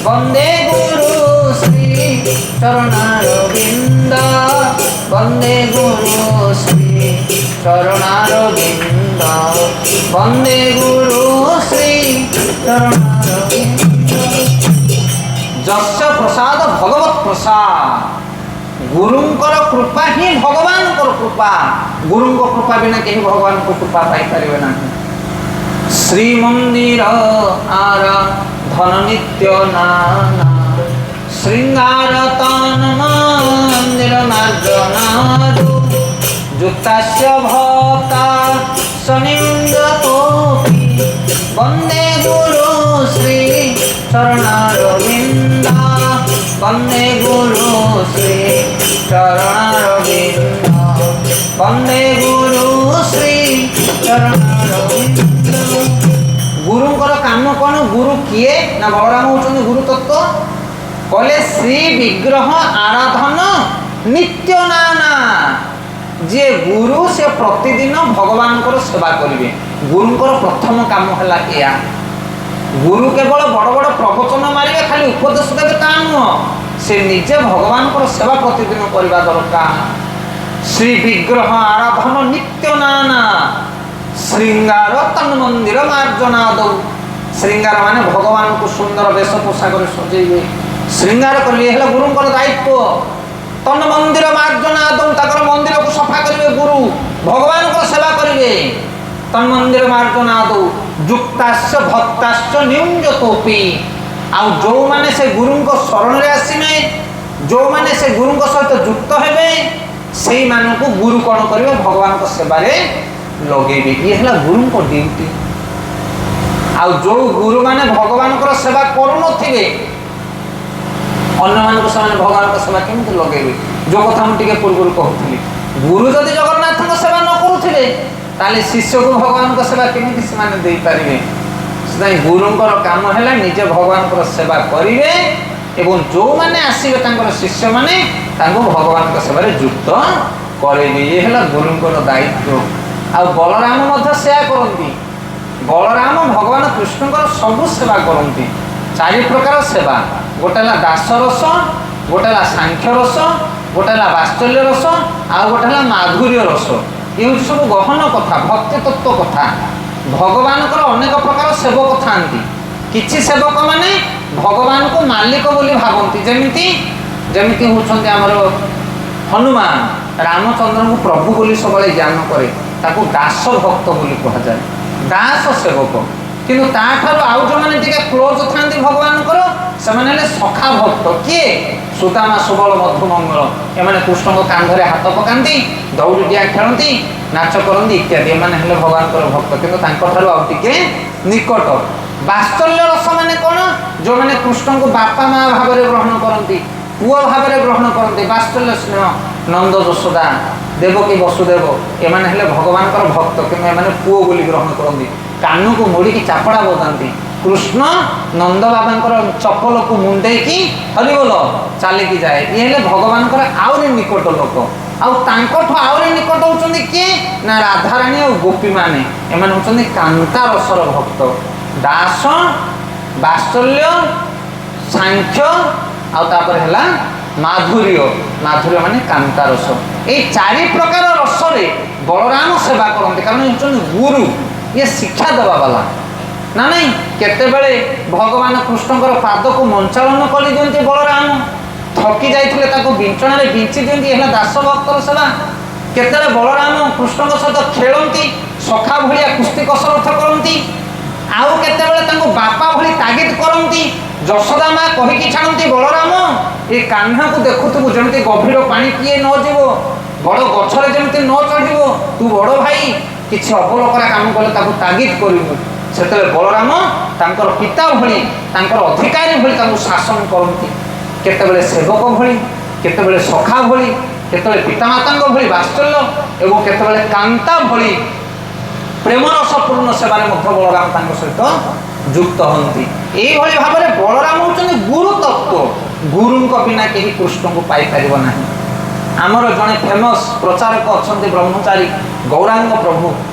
वन्दे गुरु श्री चरणारविन्द वन्दे गुरु श्री चरणारविन्द वन्दे गुरु श्री चरणारविन्द। जस्य प्रसाद भगवत प्रसाद गुरुंकर कृपा ही भगवान कृपा गुरु कृपा बिना कहीं भगवान को कृपा पाई पारे ना। श्री मंदिर आरा धन नित्य नाना श्रृंगार तान मंदिर मार्जनादो जुक्तास्य भक्ता सनिंदतोपि वन्दे गुरु श्री चरणारविन्द वन्दे गुरु श्री चरणारविन्द वन्दे गुरु श्री चरणारविन्द। गुरुंकर काम कौन गुरु किए ना बलराम होचंदी गुरु तत्व कहले श्री विग्रह आराधन नित्य नाना जे गुरु से प्रतिदिन भगवान सेवा करेंगे गुरुंकर प्रथम काम है या गुरु केवल बड़ बड़ प्रवचन मारे खाली उपदेश देवे ता नुह से निजे भगवान सेवा प्रतिदिन करने दरकार। श्री विग्रह आराधन नित्य नाना श्रृंगार तन मंदिर मार्जनाद श्रृंगार माने भगवान को सुंदर वेश पोशाक सजेबे श्रृंगार करेंगे गुरुंकर दायित्व तन मंदिर मार्जनाद मंदिर को सफा करेंगे गुरु भगवान को सेवा करेंगे ତନ୍ମନ୍ଦିର ମାର୍ଜନାଦୌ ଯୁକ୍ତାଶ୍ଚ ଭକ୍ତାଶ୍ଚ ନିୟୁଞ୍ଜତୋପି। ଆଉ ଯେଉଁମାନେ ସେ ଗୁରୁଙ୍କ ଶରଣରେ ଆସିବେ, ଯେଉଁମାନେ ସେ ଗୁରୁଙ୍କ ସହିତ ଯୁକ୍ତ ହେବେ, ସେଇମାନଙ୍କୁ ଗୁରୁ କ'ଣ କରିବେ? ଭଗବାନଙ୍କ ସେବାରେ ଲଗେଇବେ। ଇଏ ହେଲା ଗୁରୁଙ୍କ ଡ୍ୟୁଟି। ଆଉ ଯେଉଁ ଗୁରୁମାନେ ଭଗବାନଙ୍କର ସେବା କରୁନଥିବେ, ଅନ୍ୟମାନଙ୍କୁ ସେମାନେ ଭଗବାନଙ୍କ ସେବା କେମିତି ଲଗେଇବେ? ଯେଉଁ କଥା ମୁଁ ଟିକେ ପୂର୍ବରୁ କହୁଥିଲି, ଗୁରୁ ଯଦି ଜଗନ୍ନାଥଙ୍କ ସେବା ନ କରୁଥିବେ, ତାହେଲେ ଶିଷ୍ୟକୁ ଭଗବାନଙ୍କ ସେବା କେମିତି ସେମାନେ ଦେଇପାରିବେ? ସେଥିପାଇଁ ଗୁରୁଙ୍କର କାମ ହେଲା ନିଜେ ଭଗବାନଙ୍କର ସେବା କରିବେ ଏବଂ ଯେଉଁମାନେ ଆସିବେ ତାଙ୍କର ଶିଷ୍ୟମାନେ ତାଙ୍କୁ ଭଗବାନଙ୍କ ସେବାରେ ଯୁକ୍ତ କରେଇବେ। ଇଏ ହେଲା ଗୁରୁଙ୍କର ଦାୟିତ୍ୱ। ଆଉ ବଳରାମ ମଧ୍ୟ ସେୟା କରନ୍ତି। ବଳରାମ ଭଗବାନ କୃଷ୍ଣଙ୍କର ସବୁ ସେବା କରନ୍ତି। 4 ପ୍ରକାର ସେବା। ଗୋଟେ ହେଲା ଦାସ ରସ, ଗୋଟେ ହେଲା ସାଂଖ୍ୟ ରସ, ଗୋଟେ ହେଲା ବାତ୍ସଲ୍ୟ ରସ, ଆଉ ଗୋଟେ ହେଲା ମାଧୁର୍ଯ୍ୟ ରସ। ଏ ହେଉଛି ସବୁ ଗହନ କଥା, ଭକ୍ତି ତତ୍ତ୍ୱ କଥା। ଭଗବାନଙ୍କର ଅନେକ ପ୍ରକାର ସେବକ ଥାନ୍ତି। କିଛି ସେବକ ମାନେ ଭଗବାନଙ୍କୁ ମାଲିକ ବୋଲି ଭାବନ୍ତି, ଯେମିତି ହେଉଛନ୍ତି ଆମର ହନୁମାନ ରାମଚନ୍ଦ୍ରଙ୍କୁ ପ୍ରଭୁ ବୋଲି ସବୁବେଳେ ଜ୍ଞାନ କରେ, ତାକୁ ଦାସ ଭକ୍ତ ବୋଲି କୁହାଯାଏ, ଦାସ ସେବକ। କିନ୍ତୁ ତାଠାରୁ ଆଉ ଯେଉଁମାନେ ଟିକେ କ୍ଲୋଜ ଥାନ୍ତି ଭଗବାନଙ୍କର, ସେମାନେ ହେଲେ ସଖା ଭକ୍ତ। କିଏ? ସୁଦାମା, ସୁବଳ, ମଧୁମଙ୍ଗଳ। ଏମାନେ କୃଷ୍ଣଙ୍କ କାନ୍ଧରେ ହାତ ପକାନ୍ତି, ଦୌଡ଼ି ଡିଆଁ ଖେଳନ୍ତି, ନାଚ କରନ୍ତି ଇତ୍ୟାଦି। ଏମାନେ ହେଲେ ଭଗବାନଙ୍କର ଭକ୍ତ, କିନ୍ତୁ ତାଙ୍କଠାରୁ ଆଉ ଟିକେ ନିକଟ। ବାତ୍ସଲ୍ୟ ରସ ମାନେ କ'ଣ? ଯେଉଁମାନେ କୃଷ୍ଣଙ୍କୁ ବାପା ମା ଭାବରେ ଗ୍ରହଣ କରନ୍ତି, ପୁଅ ଭାବରେ ଗ୍ରହଣ କରନ୍ତି, ବାତ୍ସଲ୍ୟ ସ୍ନେହ। ନନ୍ଦ ଯଶୋଦା, ଦେବକୀ ବସୁଦେବ, ଏମାନେ ହେଲେ ଭଗବାନଙ୍କର ଭକ୍ତ, କିନ୍ତୁ ଏମାନେ ପୁଅ ବୋଲି ଗ୍ରହଣ କରନ୍ତି। କାନକୁ ମୋଡ଼ିକି ଚାପଡ଼ା ବଜାନ୍ତି। କୃଷ୍ଣ ନନ୍ଦ ବାବାଙ୍କର ଚପଲକୁ ମୁଣ୍ଡେଇକି ହରିବୋଲ ଚାଲିକି ଯାଏ। ଇଏ ହେଲେ ଭଗବାନଙ୍କର ଆହୁରି ନିକଟ ଲୋକ। ଆଉ ତାଙ୍କଠୁ ଆହୁରି ନିକଟ ହେଉଛନ୍ତି କିଏ? ନା ରାଧାରାଣୀ ଆଉ ଗୋପୀମାନେ। ଏମାନେ ହେଉଛନ୍ତି କାନ୍ତା ରସର ଭକ୍ତ। ଦାସ, ବାତ୍ସଲ୍ୟ, ସାଂଖ୍ୟ, ଆଉ ତାପରେ ହେଲା ମାଧୁର୍ଯ୍ୟ। ମାଧୁର୍ଯ୍ୟ ମାନେ କାନ୍ତା ରସ। এই 4 ପ୍ରକାର ରସରେ ବଳରାମ ସେବା କରନ୍ତି, କାରଣ ହେଉଛନ୍ତି ଗୁରୁ। ଇଏ ଶିକ୍ଷା ଦେବା ବାଲା ନା ନାହିଁ। କେତେବେଳେ ଭଗବାନ କୃଷ୍ଣଙ୍କର ପାଦକୁ ମଞ୍ଚାଳନ କରିଦିଅନ୍ତି ବଳରାମ, ଥକି ଯାଇଥିଲେ ତାକୁ ବିଞ୍ଚଣାରେ ବିଞ୍ଚି ଦିଅନ୍ତି। ହେଲା ଦାସ ଭକ୍ତର ସେବା। କେତେବେଳେ ବଳରାମ କୃଷ୍ଣଙ୍କ ସହିତ ଖେଳନ୍ତି, ସଖା ଭଳିଆ କୁସ୍ତି କସରତ କରନ୍ତି। ଆଉ କେତେବେଳେ ତାଙ୍କୁ ବାପା ଭଳି ତାଗିଦ କରନ୍ତି। ଯଶୋଦା ମା କହିକି ଛାଡ଼ନ୍ତି, ବଳରାମ ଏ କାହ୍ନାକୁ ଦେଖୁଥିବୁ ଯେମିତି ଗଭୀର ପାଣି କିଏ ନ ଯିବ, ବଡ଼ ଗଛରେ ଯେମିତି ନ ଚଢ଼ିବ, ତୁ ବଡ଼ ଭାଇ, କିଛି ଅବଲୋକରା କାମ କଲେ ତାକୁ ତାଗିଦ କରିବୁ। ସେତେବେଳେ ବଳରାମ ତାଙ୍କର ପିତା ଭଳି, ତାଙ୍କର ଅଧିକାରୀ ଭଳି ତାଙ୍କୁ ଶାସନ କରନ୍ତି। କେତେବେଳେ ସେବକ ଭଳି, କେତେବେଳେ ସଖା ଭଳି, କେତେବେଳେ ପିତାମାତାଙ୍କ ଭଳି ବାତ୍ସଲ୍ୟ ଏବଂ କେତେବେଳେ କାନ୍ତା ଭଳି ପ୍ରେମରସପୂର୍ଣ୍ଣ ସେବାରେ ମଧ୍ୟ ବଳରାମ ତାଙ୍କ ସହିତ ଯୁକ୍ତ ହୁଅନ୍ତି। এইভাবে ଭାବରେ ବଳରାମ ହେଉଛନ୍ତି ଗୁରୁ ତତ୍ତ୍ୱ। ଗୁରୁଙ୍କ ବିନା କେହି କୃଷ୍ଣଙ୍କୁ ପାଇପାରିବ ନାହିଁ। ଆମର ଜଣେ ଫେମସ୍ ପ୍ରଚାରକ ଅଛନ୍ତି ବ୍ରହ୍ମଚାରୀ ଗୌରାଙ୍ଗ ପ୍ରଭୁ,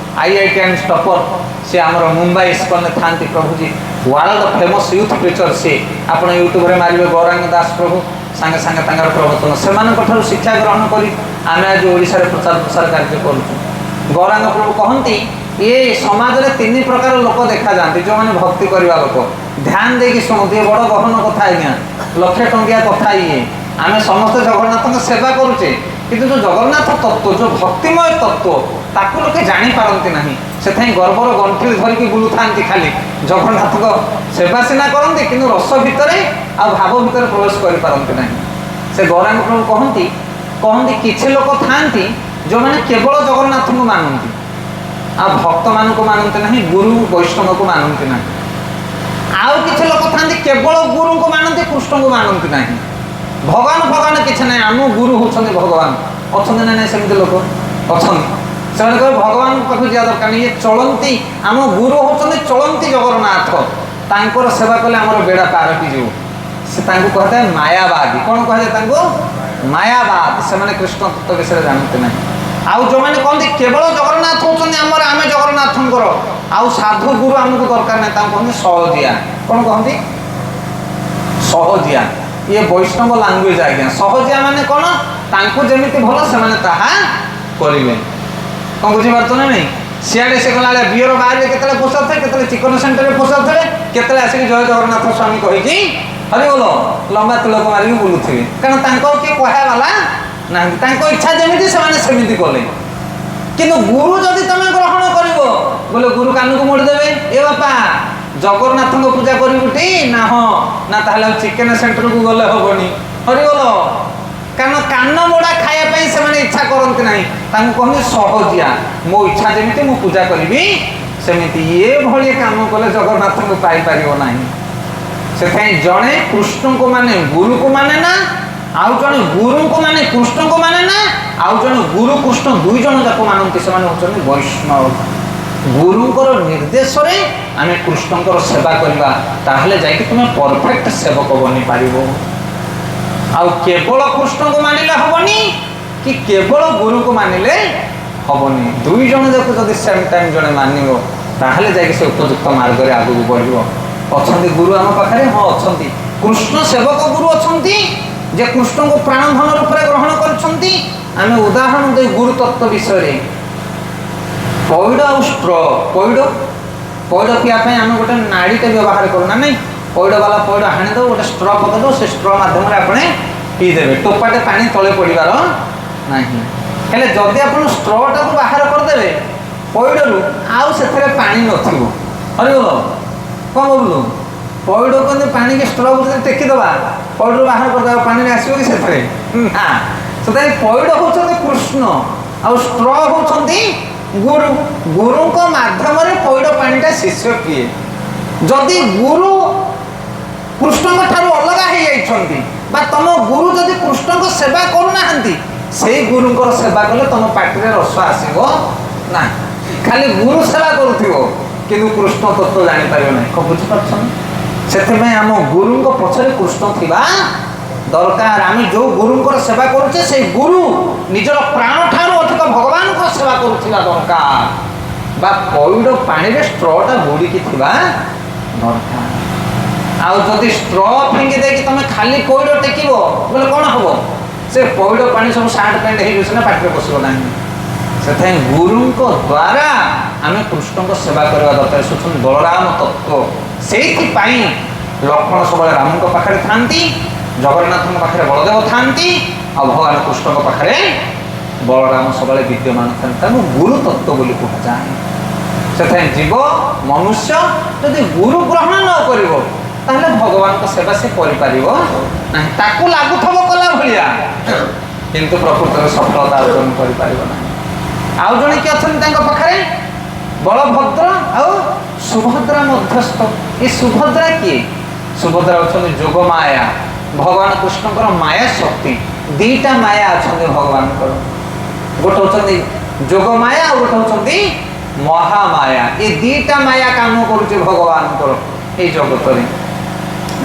IITN ଟପର। ସେ ଆମର ମୁମ୍ବାଇ ଇସ୍କନରେ ଥାନ୍ତି ପ୍ରଭୁଜୀ, ୱାର୍ଲଡ ଫେମସ୍ ୟୁଥ୍ ପ୍ରିଚର। ସେ ଆପଣ ୟୁଟ୍ୟୁବରେ ମାରିବେ ଗୌରାଙ୍ଗ ଦାସ ପ୍ରଭୁ, ସାଙ୍ଗେ ସାଙ୍ଗେ ତାଙ୍କର ପ୍ରବଚନ। ସେମାନଙ୍କଠାରୁ ଶିକ୍ଷା ଗ୍ରହଣ କରି ଆମେ ଆଜି ଓଡ଼ିଶାରେ ପ୍ରଚାର ପ୍ରସାର କାର୍ଯ୍ୟ କରୁଛୁ। ଗୌରାଙ୍ଗ ପ୍ରଭୁ କହନ୍ତି, ଇଏ ସମାଜରେ 3 ପ୍ରକାର ଲୋକ ଦେଖାଯାଆନ୍ତି। ଯେଉଁମାନେ ଭକ୍ତି କରିବା ଲୋକ, ଧ୍ୟାନ ଦେଇକି ଶୁଣନ୍ତି, ଏ ବଡ଼ ଗହନ କଥା ଆଜ୍ଞା, ଲକ୍ଷେ ଟଙ୍କିଆ କଥା। ଇଏ ଆମେ ସମସ୍ତେ ଜଗନ୍ନାଥଙ୍କ ସେବା କରୁଛେ, କିନ୍ତୁ ଯେଉଁ ଜଗନ୍ନାଥ ତତ୍ତ୍ୱ, ଯେଉଁ ଭକ୍ତିମୟ ତତ୍ତ୍ୱ, ତାକୁ ଲୋକେ ଜାଣିପାରନ୍ତି ନାହିଁ। ସେଥିପାଇଁ ଗର୍ବର ଗଣ୍ଠିଲି ଧରିକି ବୁଲୁଥାନ୍ତି ଖାଲି। ଜଗନ୍ନାଥଙ୍କ ସେବା ସିନା କରନ୍ତି, କିନ୍ତୁ ରସ ଭିତରେ ଆଉ ଭାବ ଭିତରେ ପ୍ରବେଶ କରିପାରନ୍ତି ନାହିଁ। ସେ ଗୌରାଙ୍ଗ ପ୍ରଭୁ କହନ୍ତି କିଛି ଲୋକ ଥାଆନ୍ତି ଯେଉଁମାନେ କେବଳ ଜଗନ୍ନାଥଙ୍କୁ ମାନନ୍ତି, ଆଉ ଭକ୍ତମାନଙ୍କୁ ମାନନ୍ତି ନାହିଁ, ଗୁରୁ ବୈଷ୍ଣବକୁ ମାନନ୍ତି ନାହିଁ। ଆଉ କିଛି ଲୋକ ଥାଆନ୍ତି କେବଳ ଗୁରୁଙ୍କୁ ମାନନ୍ତି, କୃଷ୍ଣଙ୍କୁ ମାନନ୍ତି ନାହିଁ। ଭଗବାନ କିଛି ନାହିଁ, ଆମ ଗୁରୁ ହେଉଛନ୍ତି ଭଗବାନ। ଅଛନ୍ତି ନା ନାହିଁ ସେମିତି ଲୋକ? ଅଛନ୍ତି। ସେମାନେ କହିବେ ଭଗବାନଙ୍କ ପାଖକୁ ଯିବା ଦରକାର ନାହିଁ, ଇଏ ଚଳନ୍ତି, ଆମ ଗୁରୁ ହେଉଛନ୍ତି ଚଳନ୍ତି ଜଗନ୍ନାଥ, ତାଙ୍କର ସେବା କଲେ ଆମର ବେଡ଼ା ପାର ହେଇଯିବ। ସେ ତାଙ୍କୁ କୁହାଯାଏ ମାୟାବାଦୀ। କ'ଣ କୁହାଯାଏ ତାଙ୍କୁ? ମାୟାବାଦ। ସେମାନେ କୃଷ୍ଣ ତତ୍ତ୍ୱ ବିଷୟରେ ଜାଣନ୍ତି ନାହିଁ। ଆଉ ଯେଉଁମାନେ କହନ୍ତି କେବଳ ଜଗନ୍ନାଥ ହେଉଛନ୍ତି ଆମର, ଆମେ ଜଗନ୍ନାଥଙ୍କର, ଆଉ ସାଧୁ ଗୁରୁ ଆମକୁ ଦରକାର ନାହିଁ, ତାଙ୍କୁ କହନ୍ତି ସହଜିଆ। କ'ଣ କହନ୍ତି? ସହଜିଆ। ଇଏ ବୈଷ୍ଣବ ଲାଙ୍ଗୁଏଜ ଆଜ୍ଞା। ସହଜିଆ ମାନେ କ'ଣ? ତାଙ୍କୁ ଯେମିତି ଭଲ ସେମାନେ ତାହା କରିବେ। କ'ଣ ବୁଝିପାରୁଛ ନା ନାହିଁ? ସିଆଡ଼େ ସେ ଗଲାବେଳେ ବିଅର ବାହାରେ କେତେବେଳେ ପୋଷାଉଥିଲେ, କେତେବେଳେ ଚିକନ ସେଣ୍ଟରରେ ପୋଷାଉଥିଲେ, କେତେବେଳେ ଆସିକି ଜୟ ଜଗନ୍ନାଥ ସ୍ୱାମୀ କହିକି ହରିବୋଲ ଲମ୍ବା ତିଳକ ମାରିକି ବୁଲୁଥିବେ। କାରଣ ତାଙ୍କ କିଏ କହିବାବାଲା ନାହାନ୍ତି। ତାଙ୍କ ଇଚ୍ଛା ଯେମିତି ସେମାନେ ସେମିତି କଲେ। କିନ୍ତୁ ଗୁରୁ ଯଦି ତମେ ଗ୍ରହଣ କରିବ, बोले गुरु कान को मोड़ देवे ए बापा जगन्नाथ को पूजा करी ना हाँ ना ताहले चिकेन सेंटर को गले हेनी हरिगल कारण कान मोड़ा खायापी से इच्छा करती ना कहते सहजिया मो इच्छा जमी मु पूजा करी सेमती ये भाई कम कले जगन्नाथ को पाइपर ना से जड़े कृष्ण को माने गुरु को माने ना आउ जड़े गुरु को माने कृष्ण को माने ना आउ जड़े गुरु कृष्ण दुई जन जाक मानती से वैष्णव गुरुंकर निर्देश रे आमे कृष्णंकर सेवा करबा ताहले जाके तुम परफेक्ट सेवक बनी पारिबो आउ केवल कृष्ण को मानिले हबनी कि केवल गुरु को मानिले हबनी दुई जन जाक जदि सेम टाइम जने मानिबो ताहले जाके से उपयुक्त मार्ग रे आगु बढ़िबो अछंती गुरु आम पाखरे हां अछंती कृष्ण सेवक गुरु अछंती जे कृष्ण को प्राणधन रूप में ग्रहण करछंती आमे उदाहरण दे गुरु तत्व विषय रे पौड़ आ स्ट्र पौड़ पीवाई आम गोटे नाड़ीटे व्यवहार करूना नहीं पौड़ वाला पौड़ हाणीद गोटे स्ट्र पकड़ से स्ट्र मध्यम आपने पीदेवे टोपाटे पानी तले पड़ार ना हेले जदि आप स्ट्रटा को बाहर करदे पौड़ू आउ से पानी नथिबो हरिगल कौन बोलू पौड़ कहते पानी के स्ट्र टेकीदबा पौड़ बाहर करदे पानी आसो कि से पौड़ होती कृष्ण आ स्ट्र होती गुरु गुरु को माध्यम पौड़ पानीटा शिष्य किए जदि गुरु कृष्ण ठारू अलग हो तुम गुरु जदि कृष्ण को सेवा करूना से गुरु सेवा कले तुम पार्टी रस आसो ना खाली गुरु सेवा करूँ कि कृष्ण तत्व जापर ना बुझीपार से आम गुरु पछरे कृष्ण थिबा दरकार आम जो गुरुंकर सेवा करुचे से गुरु निजर प्राण ठारू अधिक भगवान को सेवा करुवा दरकार बा पौड़ पानी रे स्ट्रटा बुड़ीकी थिबा दरकार आउ जदि स्ट्र फिंगी देकी तुम खाली पौड़ टेकिब बोले कौन हम से पौड़ पानी सब सार्ट पैंट हो पाटे पशो ना से गुरु द्वारा आम कृष्ण को सेवा करवा दरकार सुन बलराम तत्व से लक्ष्मण सब राम पाखे थांती जगन्नाथ पाखे बलदेव थांती आ भगवान कृष्ण पाखे बलराम सब विद्यमान था गुरु तत्व बोली कहुए से जीव मनुष्य जदि गुरु ग्रहण न कर भगवान को सेवा से कर लगुथब कला भाया किंतु प्रकृत सफलता अर्जन कर आउ जड़े किए अच्छा पाखे बलभद्र आउ सुभद्रा मध्यस्थ ये सुभद्रा किए सुभद्रा अच्छा जोगमाया भगवान कृष्ण माया शक्ति दीटा माया अच्छा भगवान गोटे हूँ जोगमाया और गोटे हूँ महामाया ये दीटा माया काम करुचे भगवान ये जगत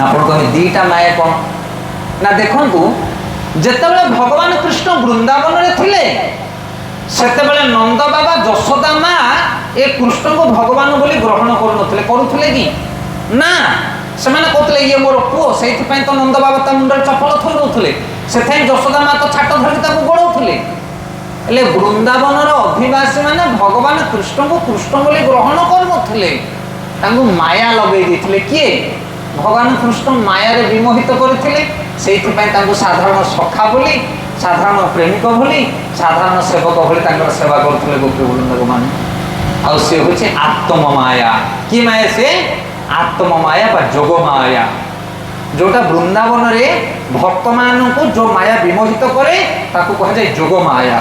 आप दीटा माया कौन ना देखु जिते भगवान कृष्ण वृंदावन में थिले सेतेबेले नंद बाबा यशोदा माँ ए कृष्ण को भगवान बोली ग्रहण करुले कि ना से कहते ये मोर पुओ से तो नंद बाबा मुंडे चपल थई दौले से यशोदा माँ तो छाट धरिक गोड़ौले हेले वृंदावन अधिवासी मैंने भगवान कृष्ण को कृष्ण बोली ग्रहण करुले माया लगे किए भगवान कृष्ण माया विमोहित करते साधारण सखा बोली साधारण प्रेमिक भली साधारण सेवक भली सेवा करते गोपी वृंदक मान आ सी हूँ आत्म माया कि माया से आत्म माया बा जोग माया जोटा वृंदावन रे भक्त मान को जो माया विमोहित करे ताकू कह जाए जोग माया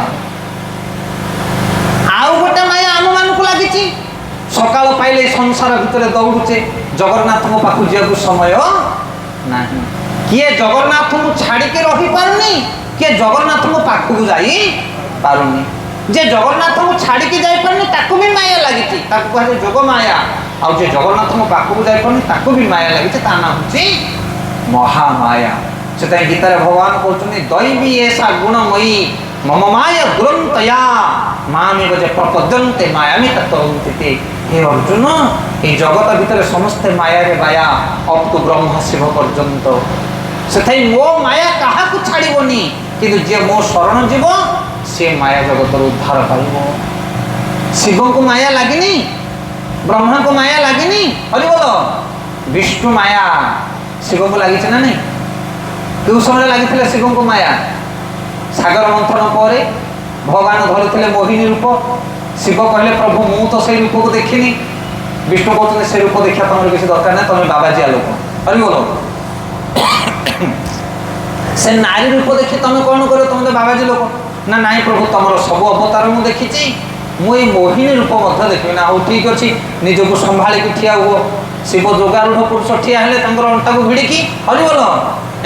आउ गोटे माया आम मान को लगी सकाल पाइले संसार भितर दौड़ुचे जगन्नाथ पाखु जाकू समय ना किए जगन्नाथ को छाड़िके रही पारुनी किए जगन्नाथ पाखक जाई पारुनी जे जगन्नाथ को छाड़िके जाई पारुनी ताकू भी माया लगी ताकू कहे जोग माया आउ जे जगन्नाथ पाखक जाई पारुनी ताकू भी माया लगी ता ना होची महामाया से गीतार भगवान कहते दैवी ऐसा गुणमयी मम माया दुरंतया मामेव जे प्रपद्यन्ते मायामि तत्तवन्ति हे अर्जुन ये जगत भितर समस्ते माया रे माया अप टू ब्रह्म शिव पर्यंत से मो माया क्या छाड़बनी कि जे मो शरण जीव सी माया जगत उद्धार पाइब शिव को माया लगनी ब्रह्मा को माया लगनी हरि बोल विष्णु माया शिव को लगी ना नहीं क्यों समय लगी शिव को माया सागर मंथन पर भगवान धरते मोहिनी रूप शिव कहले प्रभु मु तो से रूप को देखिनी। विष्णु कहते से रूप देखा तुम किसी दरकार ना, तुम बाबाजी लोक हरि बोलो। से नारी रूप देखी तुम कौन कर, तुम तो बाबाजी लोक ना नाई प्रभु तुम सब अवतार मुझे देखी, मुझे मोहिनी रूप मध्य देखी ना। हाँ ठीक अच्छे, निजक संभाली ठिया हुआ। शिव जोगारूढ़ पुरुष ठिया हेले अंटा को भिड़िकी हरि बोल।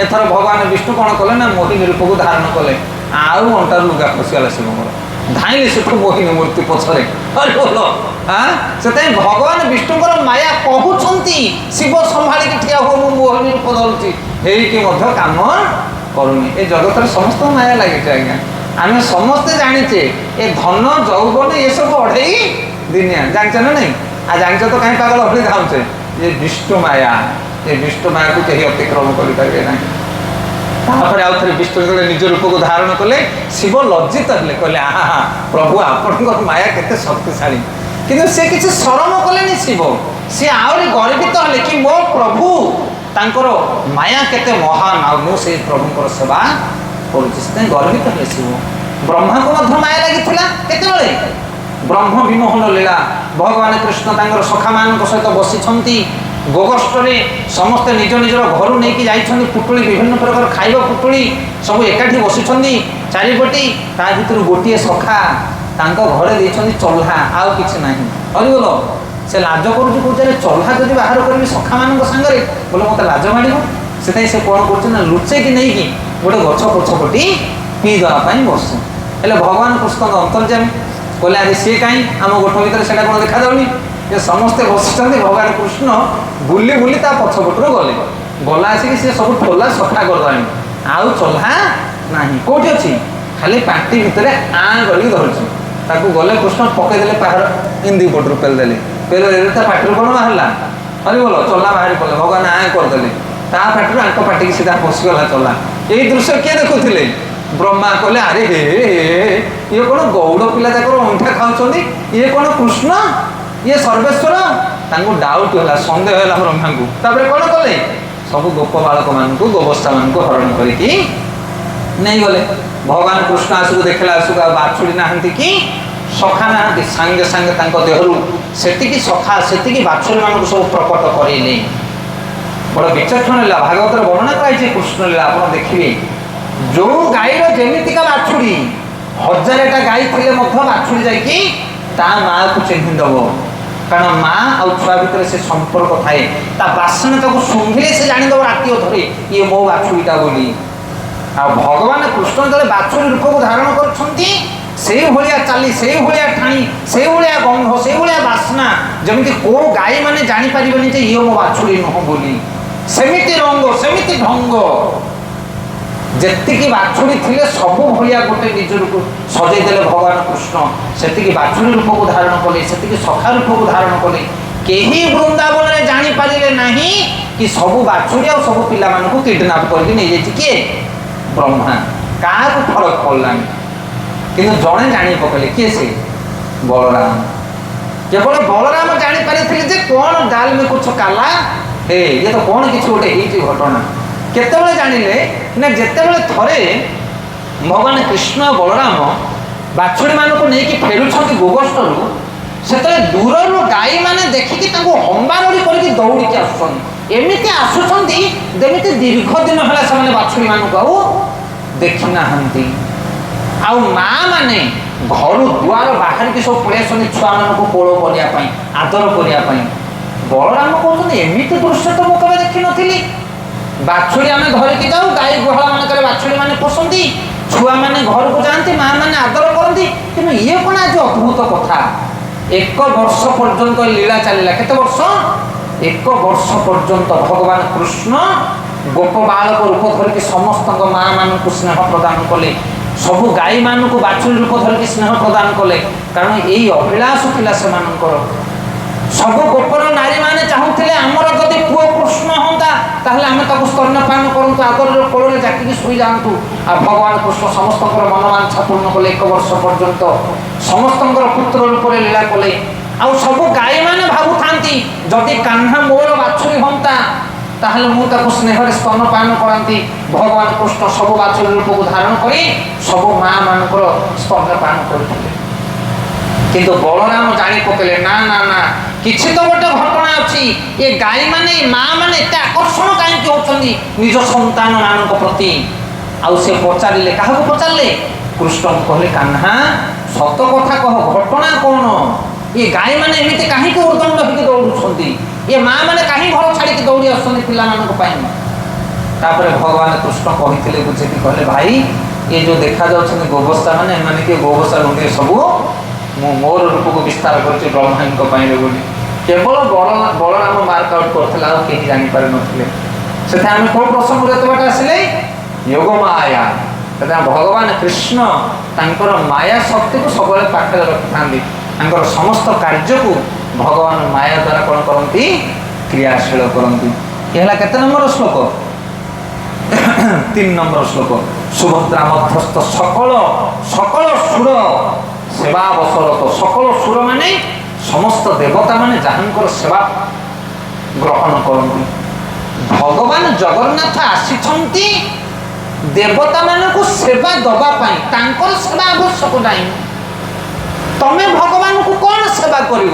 एथर भगवान विष्णु कौन कले ना मोहिनी रूप को धारण कले, आउ अंटार लुगा खसीगला शिव धाइले से मोहिनी मूर्ति पछरे हरि बोल। हाँ से भगवान विष्णुकर माया कहते शिव संभाली ठिया हो मु मोहिनी रूप धरुची हेरिकी काम करूनी। ए जगत समस्त माया लगे आज्ञा, आम समस्ते जाचे ए धन जौवन ये सब अढ़ई दिनिया जानचे ना नहीं। आ जान तो कहीं पागल अभी खाऊचे ये विष्णु माया, ये विष्णु माया को कहीं अतिक्रम करें ना। तापर आउ थे विष्णु जो निज रूप को धारण कले शिव लज्जित हेले, कहले आहा प्रभु आपण माया केते शक्तिशाली। किंतु से किसी शरम कले शिव, सी आहरी गर्वित हेले कि मो प्रभु तांकर माया केते महान, आ मु से प्रभुकर सेवा करुछि से गर्वित हेले शिव। ब्रह्मा को मध्य माया लगी केते ब्रह्म विमोहन लीला भगवान कृष्ण तांकर सखा मान सहित बसी गोगष्ठरे समस्ते निज निजर घर नहीं जाइछन्ति पुटुली विभिन्न प्रकार खाइबा पुटुली सब एकाठी बसी चारिपटी ता भीतर गोटे सखा तांको घरे देइछन्ति चल्हा आउ किछि नाही हरि बोलो। से लाज करूछि कोचारे चल्हा जदि बाहर करबी सखा मान संगरे बोले मते लाज माडिबो, सेताई से कोन करछ ना लुचे कि नहीं कि गोटे गछ पछपटी पी दवा पई बस। हेले भगवान कृष्ण अंतर्जामी बोले अरे सी कहीं आम गोठ भर से कौन देखा जाऊनी, ये समस्ते बस भगवान कृष्ण बुली बुली पछपटर गले गला आसिक सी सब ठोला सफा करदें आउ चल्हा ना कौटी अच्छी खाली पार्टी भितर आँ करके धरुची ताकू गले कृष्ण पकईदे पहाड़ इंदी पटर पेलदेले पेलदेले पार्टी कौन बाहर हरि बोल चला बाहरी पड़े भगवान आँ करदे ता पार्टी आंक पार्टी सीधा पशिगला चला। यही दृश्य किए देखुले ब्रह्मा कहले अरे हे ये कौन गौड़ पिला जाकर अंठा खाऊँ, ये कौन कृष्ण ये सर्वेश्वर तांको डाउट है सन्देह है ब्रह्मा को। तापर कौन कले सब गोप बालक मान गोवस्था मान हरण करके नहीं गले। भगवान कृष्ण आसू देखला आसू बाछुड़ी ना कि सखा ना सांगे सांगे देहरु से सखा से बाछुड़ी मान सब प्रकट करे बड़ विचक्षण लीला भागवत वर्णना कराई कृष्ण लीला आप देखिए। जो गाईर जेमितिका बाछुड़ी हजारेटा गाई थे बाछुड़ी जाकि माँ को चिन्हिदब कारण माँ आउ छुआ भितर से संपर्क थाए बासना ताको शुंघिले से जानीदब राति अधरे ये मो बाछुड़ीटा बोली। आ भगवान कृष्ण जो बाछुड़ी रूप को धारण कर चाली से ठाणी से गंध से बासना जमी को गाई मैंने जानीपर ये मो बाछुड़ी नुह बोली सेमिति रंग सेमिति ढंग जेतिकी बाछुड़ी थिले सब भलिया गोटे निज रूप सजईदे भगवान कृष्ण से बाछुड़ी रूप को धारण कले से सखा रूप को धारण कले कहीं वृंदावन में जानीपारे ना कि सब बाछुड़ी आ सब पिला मानू किडनाप करके नहीं जाइए किए ब्रह्मा क्या फरक पड़लानी कि जड़े जानी पकड़े किए से बलराम केवल बलराम जानीपारे कौन डाल में कुछ काला हे ये तो कौन किसी गोटे घटना केतबेले जानिले ना जेतेबेले थरे भगवान कृष्ण बलराम बाछुड़ी मानक नहीं फेरुंट गोगष्ठरू से दूर गाई मैंने देखिकी हंबारड़ी करके दौड़ी आसुँच आसुँच जमी दीर्घ दिन है से बाछुड़ी मानक आउ देखी ना आउ माँ मैंने घर दुआर बाहर की सब पलि छुआ मान कोल करने आदर करने बलराम कहते एमती दृश्य तो मुझे कभी देखी नी बाछुड़ी आम धरिकी जाऊ गाई गुहाल मानक बाछुड़ी मैंने पोषंती छुआ मैंने घर को जाती माँ मैंने आदर करती कि ये कौन आज अद्भुत कथा 1 वर्ष पर्यंत लीला चलला केते वर्ष 1 वर्ष पर्यंत भगवान कृष्ण गोप बालक रूप धरिकी समस्त माँ मान स्नेह प्रदान कले सब गाई मान बाछुड़ी रूप धरिकी स्नेह प्रदान कले कारण यही अभिलाष थिला सेमानकर सब गोपर नारी माने चाहूले आमर जदि पुओ कृष्ण होता ताहले आमे ताको स्तन्यपान करतु आदर कोଳରେ जाकी शुई जातु आ भगवान कृष्ण समस्त मनोवांछा पूर्ण कले 1 वर्ष पर्यंत समस्त पुत्र रूप लीला कले आ सब गाई माने भावु थांती जदि कान्हा मोर बाछुरी होता ताहले मु ताको स्नेह स्तन्यपान करती भगवान कृष्ण सब बाछुरी रूप को धारण करी सब माँ मानकर स्तन्यपान करते কিন্তু বলরাম জানি পকেলে না না না কিছু তো গোটে ঘটনা ଅଛି ଏ ଗାଈ ମାନେ ମା ମାନେ ଏତେ ଆକର୍ଷଣ କାହିଁକି ହଉଛନ୍ତି ନିଜ ସନ୍ତାନ ମାନଙ୍କ ପ୍ରତି। ଆଉ ସେ ପଚାରିଲେ, କାହାକୁ ପଚାରିଲେ? କୃଷ୍ଣଙ୍କୁ କହିଲେ, କାହ୍ନା ସତ କଥା କହ, ଘଟଣା କ'ଣ? ଏ ଗାଈ ମାନେ ଏମିତି କାହିଁକି ଉର୍ଦ୍ଦଣ୍ଡ ହେଇକି ଦୌଡୁଛନ୍ତି? ଏ ମା ମାନେ କାହିଁ ଘର ଛାଡ଼ିକି ଦୌଡ଼ି ଆସୁଛନ୍ତି ପିଲାମାନଙ୍କ ପାଇଁ? ତାପରେ ଭଗବାନ କୃଷ୍ଣ କହିଥିଲେ, ବୁଝେଇକି କହିଲେ, ଭାଇ ଏ ଯୋଉ ଦେଖାଯାଉଛନ୍ତି ଗୋବସ୍ତା ମାନେ ଏମାନେ କିଏ ଗୋବସ୍ତା ରୁଣ୍ଡିଏ ସବୁ ମୁଁ ମୋର ରୂପକୁ ବିସ୍ତାର କରୁଛି ବ୍ରହ୍ମାଙ୍କ ପାଇଁ ବୋଲି। କେବଳ ବଳରାମ ମାର୍କ ଆଉଟ୍ କରୁଥିଲା, ଆଉ କେହି ଜାଣିପାରିନଥିଲେ। ସେଥିପାଇଁ ଆମେ କୋଉ ପ୍ରସଙ୍ଗରେ ଏତେ ବାଟ ଆସିଲେ? ଯୋଗ ମାୟା। ସେଥିପାଇଁ ଭଗବାନ କୃଷ୍ଣ ତାଙ୍କର ମାୟା ଶକ୍ତିକୁ ସବୁବେଳେ ପାଖରେ ରଖିଥାନ୍ତି। ତାଙ୍କର ସମସ୍ତ କାର୍ଯ୍ୟକୁ ଭଗବାନ ମାୟା ଦ୍ୱାରା କ'ଣ କରନ୍ତି? କ୍ରିୟାଶୀଳ କରନ୍ତି। ଏ ହେଲା କେତେ ନମ୍ବର ଶ୍ଲୋକ? 3 ନମ୍ବର ଶ୍ଲୋକ। ସୁଭଦ୍ରା ମଧ୍ୟସ୍ଥ ସକଳ ସୁର ସେବାବସରତ। ସକଳ ସୁର ମାନେ ସମସ୍ତ ଦେବତା ମାନେ ଯାହାଙ୍କର ସେବା ଗ୍ରହଣ କରନ୍ତି। ଭଗବାନ ଜଗନ୍ନାଥ ଆସିଛନ୍ତି ଦେବତା ମାନଙ୍କୁ ସେବା ଦବା ପାଇଁ, ତାଙ୍କର ସେବା ଆବଶ୍ୟକ ନାହିଁ। ତମେ ଭଗବାନଙ୍କୁ କ'ଣ ସେବା କରିବ?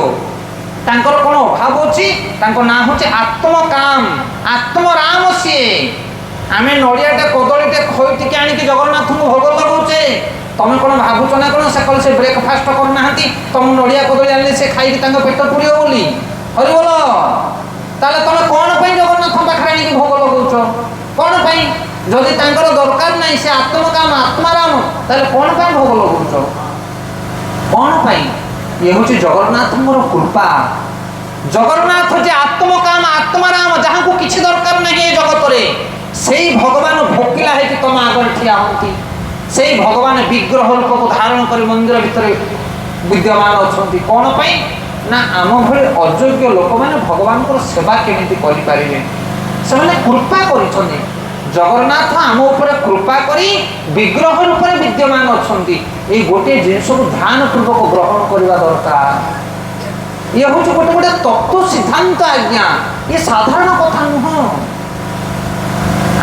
ତାଙ୍କର କ'ଣ ଅଭାବ ଅଛି? ତାଙ୍କ ନାଁ ହେଉଛି ଆତ୍ମକାମ, ଆତ୍ମରାମ ସିଏ। ଆମେ ନଡ଼ିଆଟେ କଦଳୀଟେ ଖଇ ଟିକେ ଆଣିକି ଜଗନ୍ନାଥଙ୍କୁ ଭୋଗ ଲଗାଉଛେ। ତମେ କ'ଣ ଭାବୁଛ ନା କ'ଣ ସକାଳୁ ସେ ବ୍ରେକଫାଷ୍ଟ କରୁନାହାନ୍ତି, ତମ ନଡ଼ିଆ କଦଳୀ ଆଣିଲେ ସେ ଖାଇକି ତାଙ୍କ ପେଟ ପୁରିବ ବୋଲି? ହରିବୋଲ। ତାହେଲେ ତମେ କ'ଣ ପାଇଁ ଜଗନ୍ନାଥ ପାଖରେ ଆଣିକି ଭୋଗ ଲଗାଉଛ? କ'ଣ ପାଇଁ? ଯଦି ତାଙ୍କର ଦରକାର ନାହିଁ, ସେ ଆତ୍ମକାମ ଆତ୍ମାରାମ, ତାହେଲେ କ'ଣ ପାଇଁ ଭୋଗ ଲଗାଉଛ? କ'ଣ ପାଇଁ? ଇଏ ହେଉଛି ଜଗନ୍ନାଥଙ୍କର କୃପା। ଜଗନ୍ନାଥ ଯେ ଆତ୍ମକାମ ଆତ୍ମାରାମ, ଯାହାକୁ କିଛି ଦରକାର ନାହିଁ ଏ ଜଗତରେ, ସେଇ ଭଗବାନ ଭୋକିଲା ହେଇକି ତମ ଆଗରେ ଠିଆ ହୁଅନ୍ତି। ସେଇ ଭଗବାନ ବିଗ୍ରହ ରୂପକୁ ଧାରଣ କରି ମନ୍ଦିର ଭିତରେ ବିଦ୍ୟମାନ ଅଛନ୍ତି। କ'ଣ ପାଇଁ? ନା ଆମ ଭଳି ଅଯୋଗ୍ୟ ଲୋକମାନେ ଭଗବାନଙ୍କର ସେବା କେମିତି କରିପାରିବେ? ସେମାନେ କୃପା କରିଛନ୍ତି। ଜଗନ୍ନାଥ ଆମ ଉପରେ କୃପା କରି ବିଗ୍ରହ ରୂପରେ ବିଦ୍ୟମାନ ଅଛନ୍ତି। ଏଇ ଗୋଟିଏ ଜିନିଷକୁ ଧ୍ୟାନ ପୂର୍ବକ ଗ୍ରହଣ କରିବା ଦରକାର। ଇଏ ହେଉଛି ଗୋଟେ ତତ୍ତ୍ୱ ସିଦ୍ଧାନ୍ତ ଆଜ୍ଞା, ଇଏ ସାଧାରଣ କଥା ନୁହଁ।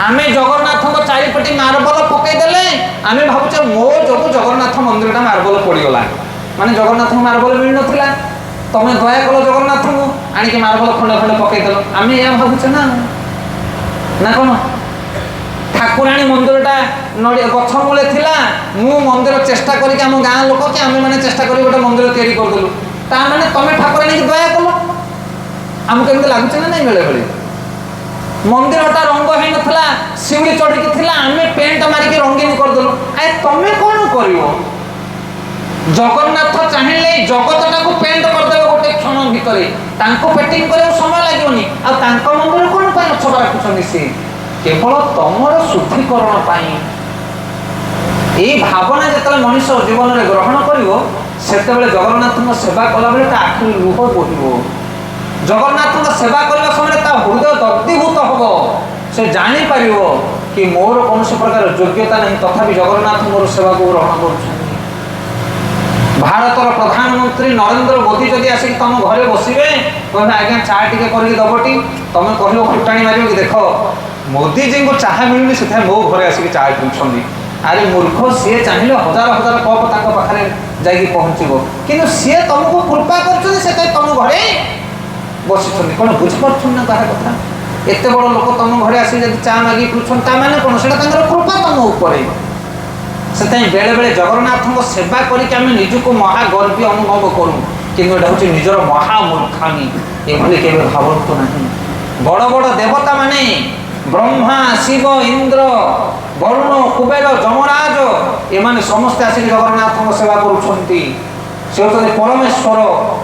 ଆମେ ଜଗନ୍ନାଥଙ୍କ ଚାରିପଟେ ମାର୍ବଲ ପକେଇଦେଲେ ଆମେ ଭାବୁଛେ ମୋ ଯୋଗୁଁ ଜଗନ୍ନାଥ ମନ୍ଦିରଟା ମାର୍ବଲ ପଡ଼ିଗଲା। ମାନେ ଜଗନ୍ନାଥଙ୍କୁ ମାର୍ବଲ ମିଳିନଥିଲା, ତମେ ଦୟା କଲ ଜଗନ୍ନାଥଙ୍କୁ, ଆଣିକି ମାର୍ବଲ ଖଣ୍ଡେ ଖଣ୍ଡେ ପକେଇଦେଲ। ଆମେ ଏହା ଭାବୁଛେ ନା କ'ଣ? ଠାକୁରାଣୀ ମନ୍ଦିରଟା ନଡ଼ିଆ ଗଛ ମୂଳେ ଥିଲା, ମୁଁ ମନ୍ଦିର ଚେଷ୍ଟା କରିକି ଆମ ଗାଁ ଲୋକ କି ଆମେ ମାନେ ଚେଷ୍ଟା କରି ଗୋଟେ ମନ୍ଦିର ତିଆରି କରିଦେଲୁ। ତା ମାନେ ତମେ ଠାକୁରାଣୀକି ଦୟା କଲ। ଆମକୁ କେମିତି ଲାଗୁଛି ନା ନାଇଁ? ବେଳେବେଳେ ମନ୍ଦିରଟା ରଙ୍ଗ ହେଇନଥିଲା, ଶିଉଳି ଚଢ଼ିକି ଥିଲା, ଆମେ ପେଣ୍ଟ ମାରିକି ରଙ୍ଗୀନ କରିଦେଲୁ। ତମେ କ'ଣ କରିବ? ଜଗନ୍ନାଥ ଚାହିଁଲେ ଜଗତଟାକୁ ପେଣ୍ଟ କରିଦେବେ ଗୋଟେ କ୍ଷଣ ଭିତରେ, ତାଙ୍କୁ ପେଟିଂ କରିବାକୁ ସମୟ ଲାଗିବନି। ଆଉ ତାଙ୍କ ମନ୍ଦିର କ'ଣ ପାଇଁ ଅଛବା ରଖୁଛନ୍ତି? ସେ କେବଳ ତମର ଶୁଦ୍ଧିକରଣ ପାଇଁ। ଏଇ ଭାବନା ଯେତେବେଳେ ମଣିଷ ଜୀବନରେ ଗ୍ରହଣ କରିବ, ସେତେବେଳେ ଜଗନ୍ନାଥଙ୍କ ସେବା କଲାବେଳେ ତା ଆଖିରୁ ଲୁହ ବୋହିବ। ଜଗନ୍ନାଥଙ୍କ ସେବା କରିବା ସମୟରେ ତା ହୃଦୟ ଦଗ୍ଧୀଭୂତ ହେବ। ସେ ଜାଣିପାରିବ କି ମୋର କୌଣସି ପ୍ରକାର ଯୋଗ୍ୟତା ନାହିଁ, ତଥାପି ଜଗନ୍ନାଥ ମୋର ସେବାକୁ ଗ୍ରହଣ କରୁଛନ୍ତି। ଭାରତର ପ୍ରଧାନମନ୍ତ୍ରୀ ନରେନ୍ଦ୍ର ମୋଦି ଯଦି ଆସିକି ତମ ଘରେ ବସିବେ, କହିବେ ଆଜ୍ଞା ଚା ଟିକେ କରିକି ଦେବଟି, ତମେ କହିବ ଫୁଟାଣି ମାରିବ କି ଦେଖ ମୋଦିଜୀଙ୍କୁ ଚାହା ମିଳୁନି, ସେଥିପାଇଁ ମୋ ଘରେ ଆସିକି ଚା ପିଉଛନ୍ତି। ଆରେ ମୂର୍ଖ, ସିଏ ଚାହିଁଲେ ହଜାର ହଜାର କପ୍ ତାଙ୍କ ପାଖରେ ଯାଇକି ପହଞ୍ଚିବ, କିନ୍ତୁ ସିଏ ତମକୁ କୃପା କରୁଛନ୍ତି, ସେଥିପାଇଁ ତମ ଘରେ ବସିଛନ୍ତି। କ'ଣ ବୁଝିପାରୁଛନ୍ତି ନା କାହା କଥା? ଏତେ ବଡ଼ ଲୋକ ତମ ଘରେ ଆସିକି ଯଦି ଚା ମାଗିକି ପିଉଛନ୍ତି, ତା ମାନେ କ'ଣ? ସେଟା ତାଙ୍କର କୃପା ତମ ଉପରେ। ସେଥିପାଇଁ ବେଳେବେଳେ ଜଗନ୍ନାଥଙ୍କ ସେବା କରିକି ଆମେ ନିଜକୁ ମହାଗର୍ବୀ ଅନୁଭବ କରୁ, କିନ୍ତୁ ଏଇଟା ହେଉଛି ନିଜର ମହାମୂର୍ଖାମୀ। ଏଭଳି କେବେ ଭାବନ୍ତୁ ନାହିଁ। ବଡ଼ ବଡ଼ ଦେବତା ମାନେ ବ୍ରହ୍ମା, ଶିବ, ଇନ୍ଦ୍ର, ବରୁଣ, କୁବେର, ଯମରାଜ, ଏମାନେ ସମସ୍ତେ ଆସିକି ଜଗନ୍ନାଥଙ୍କ ସେବା କରୁଛନ୍ତି। ସେ ହେଉଛନ୍ତି ପରମେଶ୍ୱର।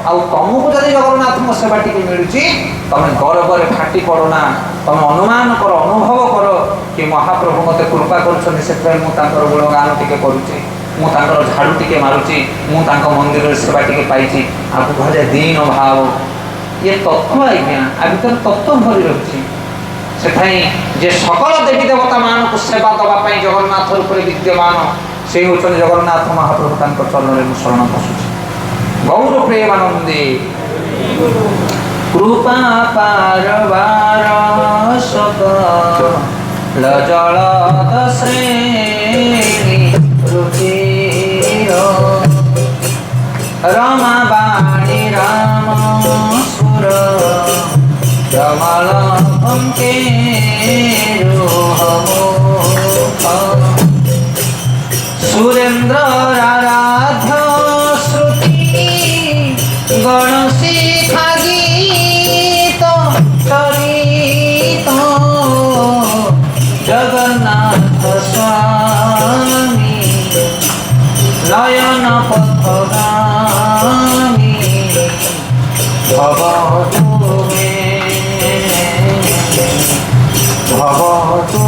ଆଉ ତମକୁ ଯଦି ଜଗନ୍ନାଥଙ୍କ ସେବା ଟିକେ ମିଳୁଛି, ତମେ ଗର୍ବରେ ଫାଟି ପଡ଼ନା, ତମେ ଅନୁମାନ କର, ଅନୁଭବ କର କି ମହାପ୍ରଭୁ ମୋତେ କୃପା କରୁଛନ୍ତି, ସେଥିପାଇଁ ମୁଁ ତାଙ୍କର ଗୁଣଗାନ ଟିକେ କରୁଛି, ମୁଁ ତାଙ୍କର ଝାଡ଼ୁ ଟିକେ ମାରୁଛି, ମୁଁ ତାଙ୍କ ମନ୍ଦିରରେ ସେବା ଟିକେ ପାଇଛି। ଆକୁ କୁହାଯାଏ ଦୀନ ଭାବ। ଇଏ ତତ୍ତ୍ୱ ଆଜ୍ଞା, ଆ ଭିତରେ ତତ୍ତ୍ୱ ଭରି ରହିଛି। ସେଥିପାଇଁ ଯେ ସକଳ ଦେବୀ ଦେବତା ମାନଙ୍କୁ ସେବା ଦେବା ପାଇଁ ଜଗନ୍ନାଥ ରୂପରେ ବିଦ୍ୟମାନ, ସେ ହେଉଛନ୍ତି ଜଗନ୍ନାଥ ମହାପ୍ରଭୁ। ତାଙ୍କ ଚରଣରେ ମୁଁ ଶରଣ ପଶୁଛି। ଗୌର ପ୍ରେମାନନ୍ଦେ କୃପା ପାରବାର ସକଳ ଜଳଦ ଶ୍ରେଣୀ ରୁଚିର ରମା सुरेंद्र आराध्य श्रुति गणशिखा गीत चरित जगन्नाथ स्वामी नयन पथगामी भवतु मे भवतु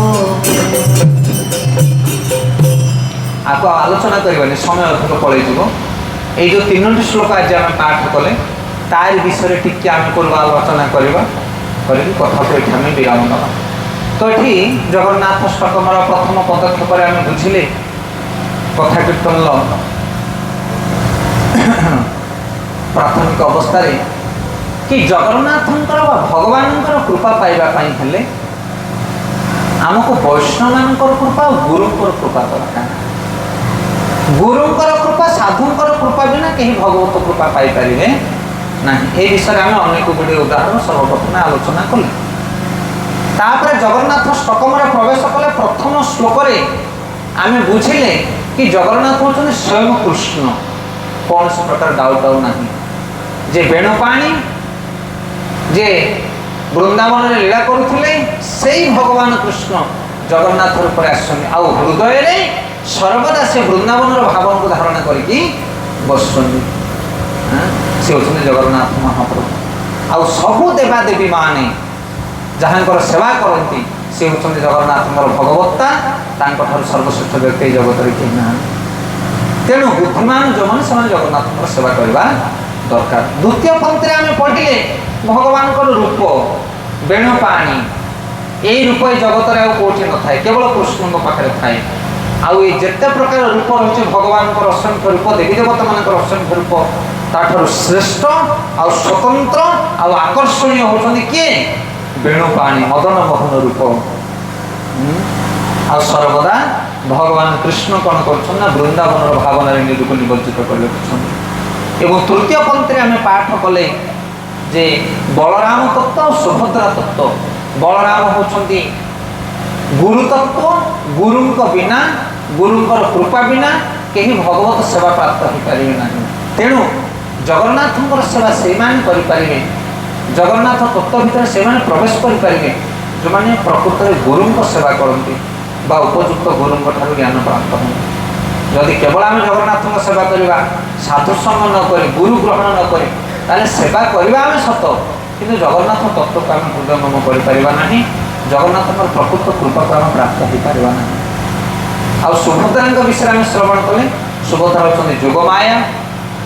आपको आलोचना करवानी समय अधिक पड़े ये जो 3टी श्लोक आज आम पाठ कले तार विषय टिके आम पूर्व आलोचना करवा कथा को ये विराम दवा। तो ये जगन्नाथ स्तकमर प्रथम पदक्षेप आम बुझिले कथा कीर्तन प्राथमिक अवस्था कि जगन्नाथ भगवान कृपा पाइबापी हेले आमको वैष्णव मान कृपा और गुरुंर कृपा दरकार। गुरुंर कृपा साधुंर कृपा बिना कहीं भगवत कृपा पाई पारे ना। ये विषय में अनेक गुड़े उदाहरण सर्वप्रथम आलोचना कले। तापर जगन्नाथ स्तकम प्रवेश कले प्रथम श्लोक आम बुझिले कि जगन्नाथ होते स्वयं कृष्ण कौन से प्रकार डाउट आउ ना जे वेणुपाणी जे वृंदावन लीला करुले से भगवान कृष्ण जगन्नाथ रूप आउ हृदय सर्वदा से वृंदावन भाव को धारण करके बसुँच से होते जगन्नाथ महाप्रभु। आउ सबू देवादेवी माने जहाँ सेवा करती से होते जगन्नाथ भगवत्ता सर्वश्रेष्ठ व्यक्ति जगत कहीं ना। तेणु बुद्धिमान जो मैंने से जगन्नाथ सेवा करवा दरकार। द्वितीय पंक्ति आम पढ़िले भगवान रूप वेणुपाणी यही रूप जगत कौटी न थाए केवल कृष्ण पाखे थाए। आउ ये जिते प्रकार रूप रही भगवान असंख्य रूप देवी देवता मान असंख्य रूप ताठू श्रेष्ठ आउ स्वतंत्र आउ आकर्षणीय होती किए वेणुपाणी मदन मोहन रूप। आ सर्वदा भगवान कृष्ण कौन कर वृंदावन भावना निजक निवर्जित कर। एवं तृतीय पंक्ति आम पाठ कले जे बलराम तत्व और सुभद्रा तत्व। बलराम होती गुरु तत्व गुरु बिना गुरुंर कृपा बिना कहीं भगवत सेवा प्राप्त हो पारे ना। तेणु जगन्नाथ सेवा से करें जगन्नाथ तत्व भितर से प्रवेश करें जो मैंने प्रकृत गुरु सेवा करती उपयुक्त गुरु ज्ञान प्राप्त हो। जदि केवल आम जगन्नाथ सेवा करवा साधु संग नक गुरु ग्रहण नक सेवा करवा आम सत कि जगन्नाथ तत्व को आम हृदयंगम करना। जगन्नाथ प्रकृत कृपा को आम प्राप्त हो पारा ना। आ सुभद्रा विषय आम श्रवण कले सुभद्रा होती योगमाया।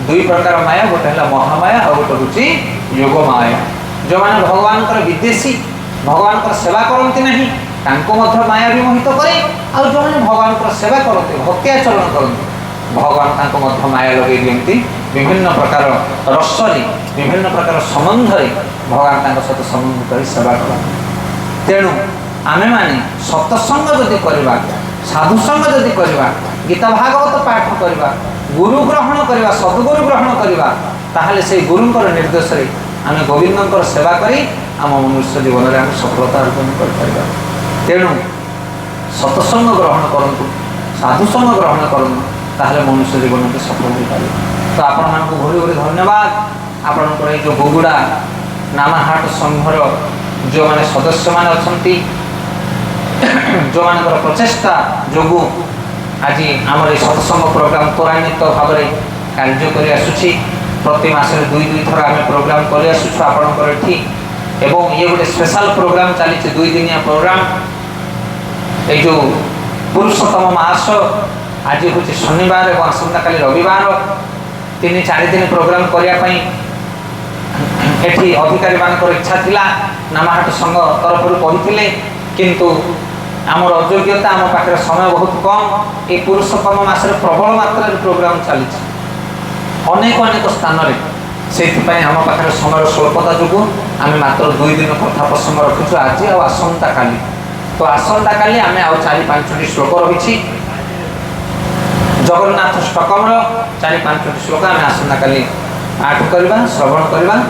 दुई प्रकार माया गोटे है महामाया और गोटे हूँ योगमाया। जो मैंने भगवान विदेशी भगवान सेवा करती ना माया भी मोहित करे। और जो मैंने भगवान सेवा करते भक्त्याचरण करते भगवान माया लगे दिखती विभिन्न प्रकार रसरे विभिन्न प्रकार संबंध भगवान सहित संबंध कर सेवा कर। तेणु आम मैंने सत्संग जदि करवा साधुसंग जदि करवा गीता भागवत पाठ करवा गुरु ग्रहण करवा सद्गुरु ग्रहण करवा ताहले से गुरुंकर निर्देश आम गोविंदर सेवा करी आम मनुष्य जीवन में आम सफलता अर्जन कर। तेणु सत्संग ग्रहण करूँ साधुसंग ग्रहण करूँ ताहले मनुष्य जीवन में सफल हो पारे। तो आपण मानक घोरी घोरी धन्यवाद। आपणकर ये जो बोगुड़ा नामाहाट संघर जो मैंने सदस्य मान अच्छा जो मान प्रचेषा जो आज आम सत्संग प्रोग्राम त्वरान्वित भाव में कार्य कर आसुची। प्रति मास 2-2 थर आम प्रोग्राम कर आसुचु आपणकर ये गोटे स्पेशल प्रोग्राम चली 2 दिनिया प्रोग्राम। ये जो पुरुषोत्तम मास आज हूँ शनिवार और आसंता काली रविवार 3-4 दिन प्रोग्राम करने एठी अधिकारी मानकर इच्छा थिला नामाहाट संघ तरफ पढ़ी किंतु आमर अयोग्यता आम पाखे समय बहुत कम। ये पुरुषोत्तम मास प्रबल मात्रा प्रोग्राम चली अनेक अनेक स्थान से आम पाखे समय स्वल्पता जो आम मात्र 2 दिन कथा प्रसंग रखीचु आज आसंता काली। तो आसंता काली आम आ 4-5टी श्लोक रही जगन्नाथ स्तकम 4-5टी श्लोक आम आसंता काली पाठ करवा श्रवण करवा।